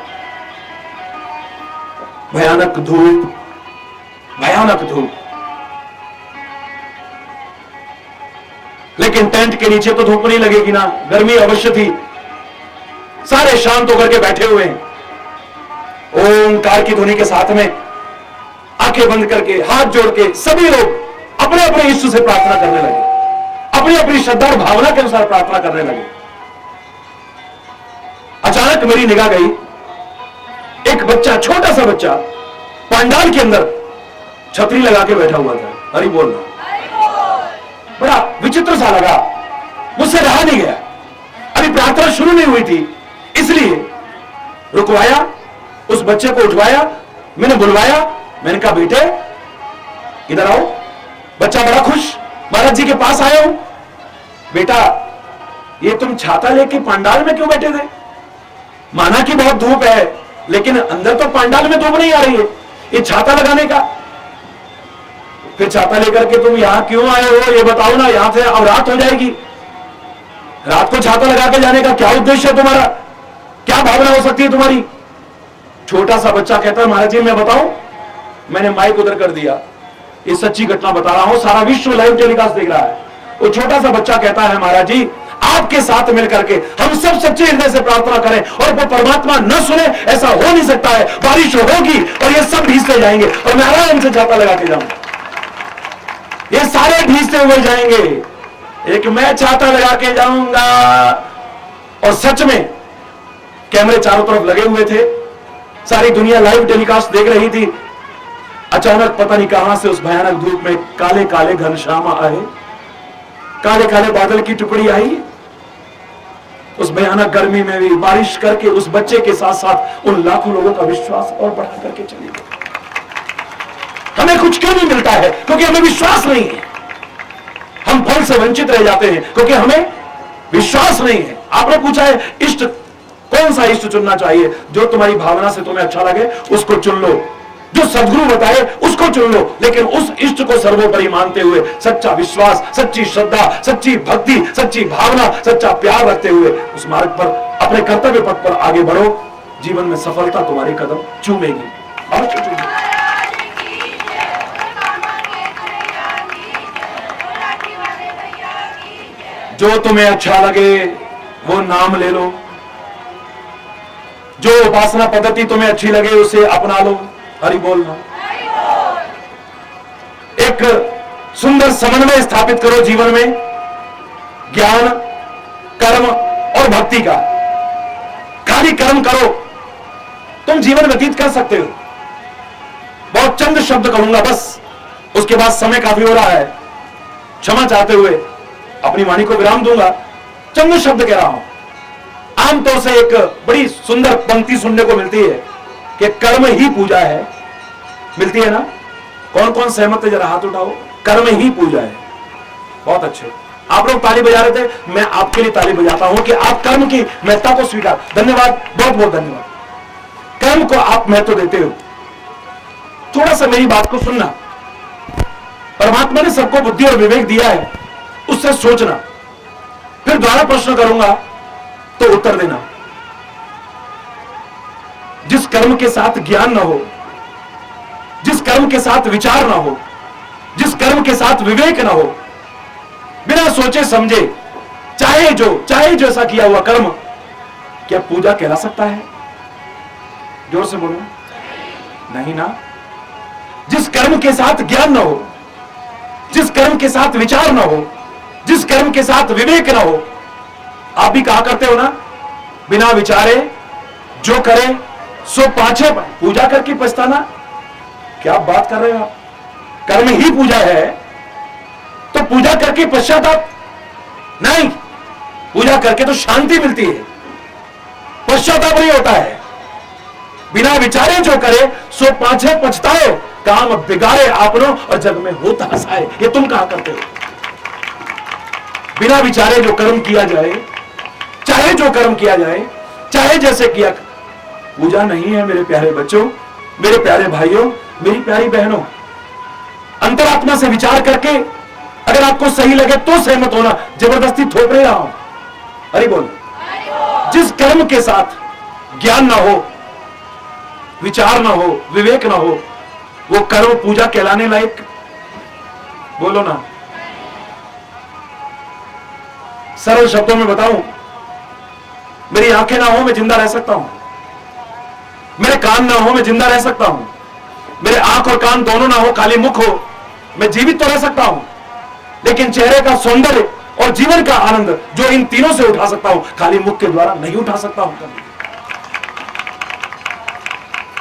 भयानक धूप, भयानक धूप, लेकिन टेंट के नीचे तो धूप नहीं लगेगी ना, गर्मी अवश्य थी। सारे शांत होकर के बैठे हुए हैं, ओंकार की ध्वनि के साथ में आंखें बंद करके हाथ जोड़ के सभी लोग अपने अपने इष्ट से प्रार्थना करने लगे, अपनी अपनी श्रद्धा और भावना के अनुसार प्रार्थना करने लगे। अचानक मेरी निगाह गई, एक बच्चा, छोटा सा बच्चा पंडाल के अंदर छतरी लगा के बैठा हुआ था। हरि बोलना। बड़ा विचित्र सा लगा, मुझसे रहा नहीं गया। अभी प्रार्थना शुरू नहीं हुई थी, इसलिए रुकवाया, उस बच्चे को उठवाया, मैंने बुलवाया। मैंने कहा बेटे इधर आओ। बच्चा बड़ा खुश, महाराज जी के पास आया हूं। बेटा ये तुम छाता लेके पंडाल में क्यों बैठे थे? माना कि बहुत धूप है, लेकिन अंदर तो पंडाल में धूप नहीं आ रही है, ये छाता लगाने का। फिर छाता लेकर के तुम यहां क्यों आए हो ये बताओ ना, यहां से अब रात हो जाएगी। रात को छाता लगा के जाने का क्या उद्देश्य है तुम्हारा? क्या भावना हो सकती है तुम्हारी? छोटा सा बच्चा कहता है महाराज जी मैं बताऊं। मैंने माइक उधर कर दिया, ये सच्ची घटना बता रहा हूं, सारा विश्व लाइव टेलीकास्ट देख रहा है। वो छोटा सा बच्चा कहता है महाराज जी आपके साथ मिलकर के हम सब सच्चे हृदय से प्रार्थना करें और वो परमात्मा न सुने, ऐसा हो नहीं सकता है। बारिश होगी और ये सब भीगते जाएंगे और मैं आराम से छाता लगा के जाऊंगा, ये सारे भीगते हुए जाएंगे, एक मैं छाता लगा के जाऊंगा। और सच में कैमरे चारों तरफ लगे हुए थे, सारी दुनिया लाइव टेलीकास्ट देख रही थी। अचानक पता नहीं कहां से उस भयानक धूप में काले काले घनश्याम आए, काले काले बादल की टुकड़ी आई उस भयानक गर्मी में भी बारिश करके उस बच्चे के साथ साथ उन लाखों लोगों का विश्वास और बढ़ा करके चली गई। हमें कुछ क्यों नहीं मिलता है? क्योंकि हमें विश्वास नहीं है। हम फल से वंचित रह जाते हैं क्योंकि हमें विश्वास नहीं है। आपने पूछा है इष्ट, कौन सा इष्ट चुनना चाहिए? जो तुम्हारी भावना से तुम्हें अच्छा लगे उसको चुन लो, जो सद्गुरु बताए उसको चुन लो, लेकिन उस इष्ट को सर्वोपरि मानते हुए सच्चा विश्वास, सच्ची श्रद्धा, सच्ची भक्ति, सच्ची भावना, सच्चा प्यार रखते हुए उस मार्ग पर, अपने कर्तव्य पथ पर आगे बढ़ो। जीवन में सफलता तुम्हारे कदम चूमेगी, अवश्य चूमेगी। जो तुम्हें अच्छा लगे वो नाम ले लो, जो उपासना पद्धति तुम्हें अच्छी लगे उसे अपना लो। हरि बोल ना। एक सुंदर समन्वय स्थापित करो जीवन में, ज्ञान, कर्म और भक्ति का। खाली कर्म करो, तुम जीवन व्यतीत कर सकते हो। बहुत चंद शब्द कहूंगा बस, उसके बाद समय काफी हो रहा है। क्षमा चाहते हुए अपनी वाणी को विराम दूंगा। चंद शब्द कह रहा हूं। आमतौर से एक बड़ी सुंदर पंक्ति सुनने को मिलती है कि कर्म ही पूजा है। मिलती है ना? कौन कौन सहमत है? जरा हाथ उठाओ। कर्म ही पूजा है। बहुत अच्छे, आप लोग ताली बजा रहे थे, मैं आपके लिए ताली बजाता हूं कि आप कर्म की महत्ता को स्वीकार। धन्यवाद, बहुत बहुत धन्यवाद। कर्म को आप महत्व देते हो। थोड़ा सा मेरी बात को सुनना। परमात्मा ने सबको बुद्धि और विवेक दिया है, उससे सोचना। फिर दोबारा प्रश्न करूंगा तो उत्तर देना। जिस कर्म के साथ ज्ञान ना हो, जिस कर्म के साथ विचार ना हो, जिस कर्म के साथ विवेक ना हो, बिना सोचे समझे चाहे जैसा किया हुआ कर्म क्या पूजा कहला सकता है? जोर से बोलो। नहीं ना। जिस कर्म के साथ ज्ञान ना हो, जिस कर्म के साथ विचार ना हो, जिस कर्म के साथ विवेक ना हो, आप भी कहा करते हो ना, बिना विचारे जो करे सो पाछे पूजा करके पछताना। क्या बात कर रहे हो आप? कर्म ही पूजा है तो पूजा करके पश्चाताप नहीं। पूजा करके तो शांति मिलती है, पश्चाताप नहीं होता है। बिना विचारे जो करे सो पाछे पछताए, काम बिगाड़े आपनो और जग में होता हंसाए। ये तुम कहा करते हो। बिना विचारे जो कर्म किया जाए, चाहे जो कर्म किया जाए, चाहे जैसे किया, पूजा नहीं है मेरे प्यारे बच्चों, मेरे प्यारे भाइयों, मेरी प्यारी बहनों। अंतरात्मा से विचार करके अगर आपको सही लगे तो सहमत होना, जबरदस्ती थोप नहीं रहा हूं। अरे बोल। जिस कर्म के साथ ज्ञान ना हो, विचार ना हो, विवेक ना हो, वो कर्म पूजा कहलाने लायक? बोलो ना। सरल शब्दों में बताऊं, मेरी आंखें ना हो मैं जिंदा रह सकता हूं, मेरे कान ना हो मैं जिंदा रह सकता हूं, मेरे आंख और कान दोनों ना हो, खाली मुख हो, मैं जीवित तो रह सकता हूं, लेकिन चेहरे का सौंदर्य और जीवन का आनंद जो इन तीनों से उठा सकता हूं, खाली मुख के द्वारा नहीं उठा सकता हूं।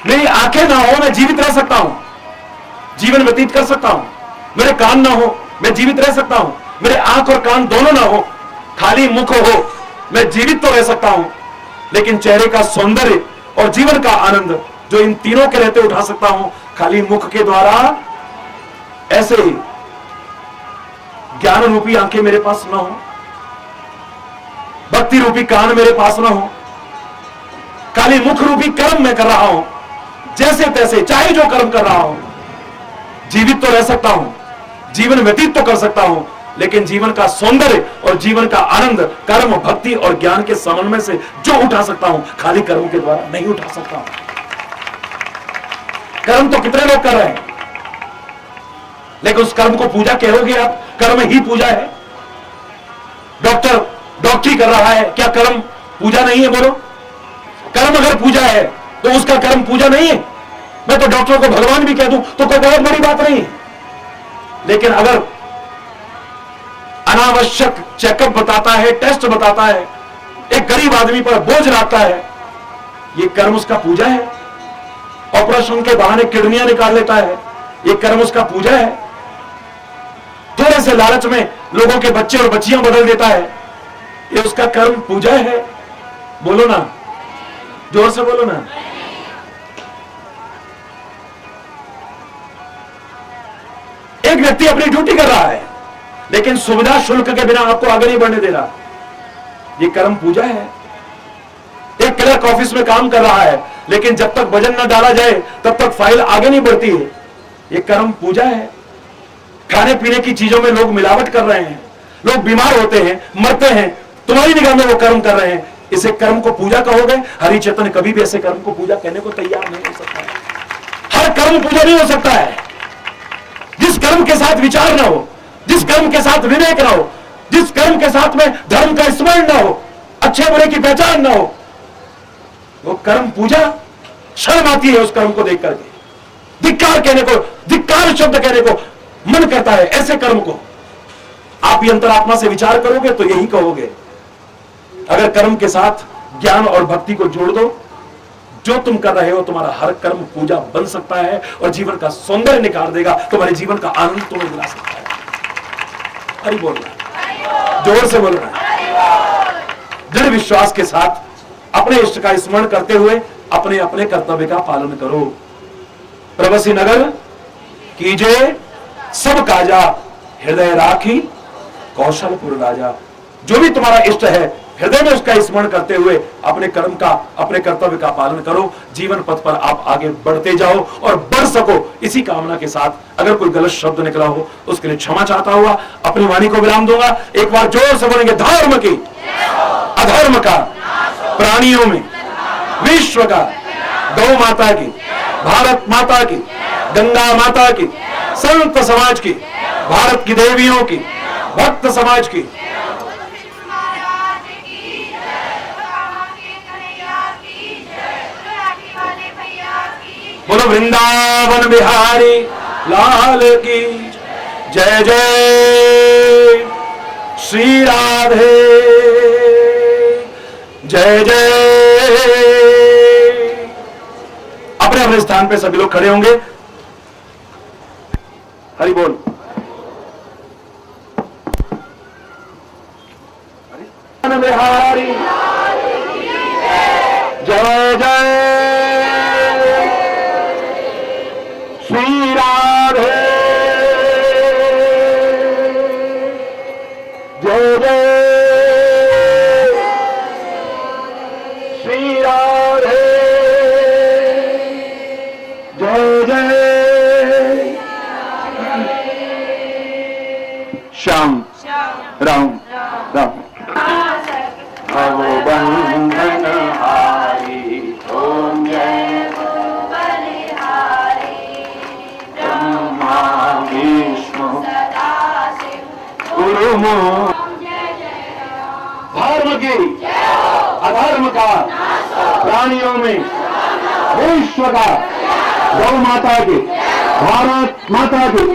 मेरी आंखें ना हो मैं जीवित रह सकता हूं, जीवन व्यतीत कर सकता हूं, मेरे कान ना हो मैं जीवित रह सकता हूं, मेरे आंख और कान दोनों ना हो, खाली मुख हो, मैं जीवित तो रह सकता हूं, लेकिन चेहरे का सौंदर्य और जीवन का आनंद जो इन तीनों के रहते उठा सकता हूं, खाली मुख के द्वारा। ऐसे ही ज्ञान रूपी आंखें मेरे पास ना हो, भक्ति रूपी कान मेरे पास ना हो, खाली मुख रूपी कर्म मैं कर रहा हूं, जैसे तैसे चाहे जो कर्म कर रहा हूं, जीवित तो रह सकता हूं, जीवन व्यतीत तो कर सकता हूं, लेकिन जीवन का सौंदर्य और जीवन का आनंद कर्म, भक्ति और ज्ञान के समन्वय से जो उठा सकता हूं, खाली कर्म के द्वारा नहीं उठा सकता हूं। कर्म तो कितने लोग कर रहे हैं, लेकिन उस कर्म को पूजा कहोगे आप? कर्म ही पूजा है। डॉक्टर डॉक्टरी कर रहा है, क्या कर्म पूजा नहीं है? बोलो। कर्म अगर पूजा है तो उसका कर्म पूजा नहीं है। मैं तो डॉक्टर को भगवान भी कह दूं तो कोई बहुत बड़ी बात नहीं है, लेकिन अगर अनावश्यक चेकअप बताता है, टेस्ट बताता है, एक गरीब आदमी पर बोझ लाता है, ये कर्म उसका पूजा है। ऑपरेशन के बहाने किडनियां निकाल लेता है, ये कर्म उसका पूजा है। थोड़े से लालच में लोगों के बच्चे और बच्चियां बदल देता है, ये उसका कर्म पूजा है? बोलो ना, जोर से बोलो ना। एक व्यक्ति अपनी ड्यूटी कर रहा है लेकिन सुविधा शुल्क के बिना आपको आगे नहीं बढ़ने दे रहा, ये कर्म पूजा है। एक क्लर्क ऑफिस में काम कर रहा है लेकिन जब तक वजन न डाला जाए तब तक फाइल आगे नहीं बढ़ती है, ये कर्म पूजा है। खाने पीने की चीजों में लोग मिलावट कर रहे हैं, लोग बीमार होते हैं, मरते हैं, तुम्हारी निगाह में वो कर्म कर रहे हैं, इसे कर्म को पूजा कहोगे? हरि चेतन कभी भी ऐसे कर्म को पूजा कहने को तैयार नहीं हो सकता है। हर कर्म पूजा नहीं हो सकता है। जिस कर्म के साथ विचार ना हो, जिस कर्म के साथ विवेक ना हो, जिस कर्म के साथ में धर्म का स्मरण ना हो, अच्छे बुरे की पहचान ना हो, वो कर्म पूजा। शर्म आती है उस कर्म को देख करके, धिक्कार कहने को, धिक्कार शब्द कहने को मन करता है ऐसे कर्म को। आप ही अंतरात्मा से विचार करोगे तो यही कहोगे। अगर कर्म के साथ ज्ञान और भक्ति को जोड़ दो, जो तुम कर रहे हो तुम्हारा हर कर्म पूजा बन सकता है और जीवन का सौंदर्य निकाल देगा, तुम्हारे जीवन का आनंद तुम्हें दिला सकता है। हरि बोलना, जोर से बोलना, दृढ़ विश्वास के साथ अपने इष्ट का स्मरण करते हुए अपने अपने कर्तव्य का पालन करो। प्रवसी नगर कीजे सब काजा, हृदय राखी कौशलपुर राजा। जो भी तुम्हारा इष्ट है हृदय में उसका स्मरण करते हुए अपने कर्म का, अपने कर्तव्य का पालन करो। जीवन पथ पर आप आगे बढ़ते जाओ और बढ़ सको, इसी कामना के साथ। अगर कोई गलत शब्द निकला हो उसके लिए क्षमा चाहता हुआ अपनी वाणी को विराम दूंगा। एक बार जोर से बोलेंगे, धर्म की, अधर्म का, प्राणियों में, विश्व का, गौ माता की, भारत माता की, गंगा माता की, संत समाज की, भारत की देवियों की, भक्त समाज की। बोलो वृंदावन बिहारी लाल की जय। जय श्री राधे, जय जय। अपने अपने स्थान पे सभी लोग खड़े होंगे। हरि बोल। बिहारी जय जय श्री राधे, जय जय श्री राधे, जय जय श्याम राम राम। बंधन हारी ओम जय ब्रह्मा विष्णु गुरु धर्म की, अधर्म का, प्राणियों में, विश्व का, गौ माता की, भारत माता की,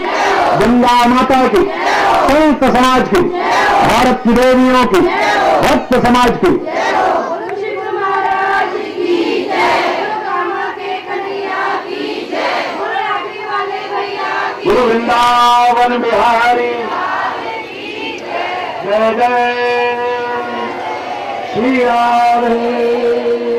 गंगा माता की, संत समाज की, भारत की देवियों की, भक्त समाज की। गुरु वृंदावन बिहारी जय जय श्री राधे।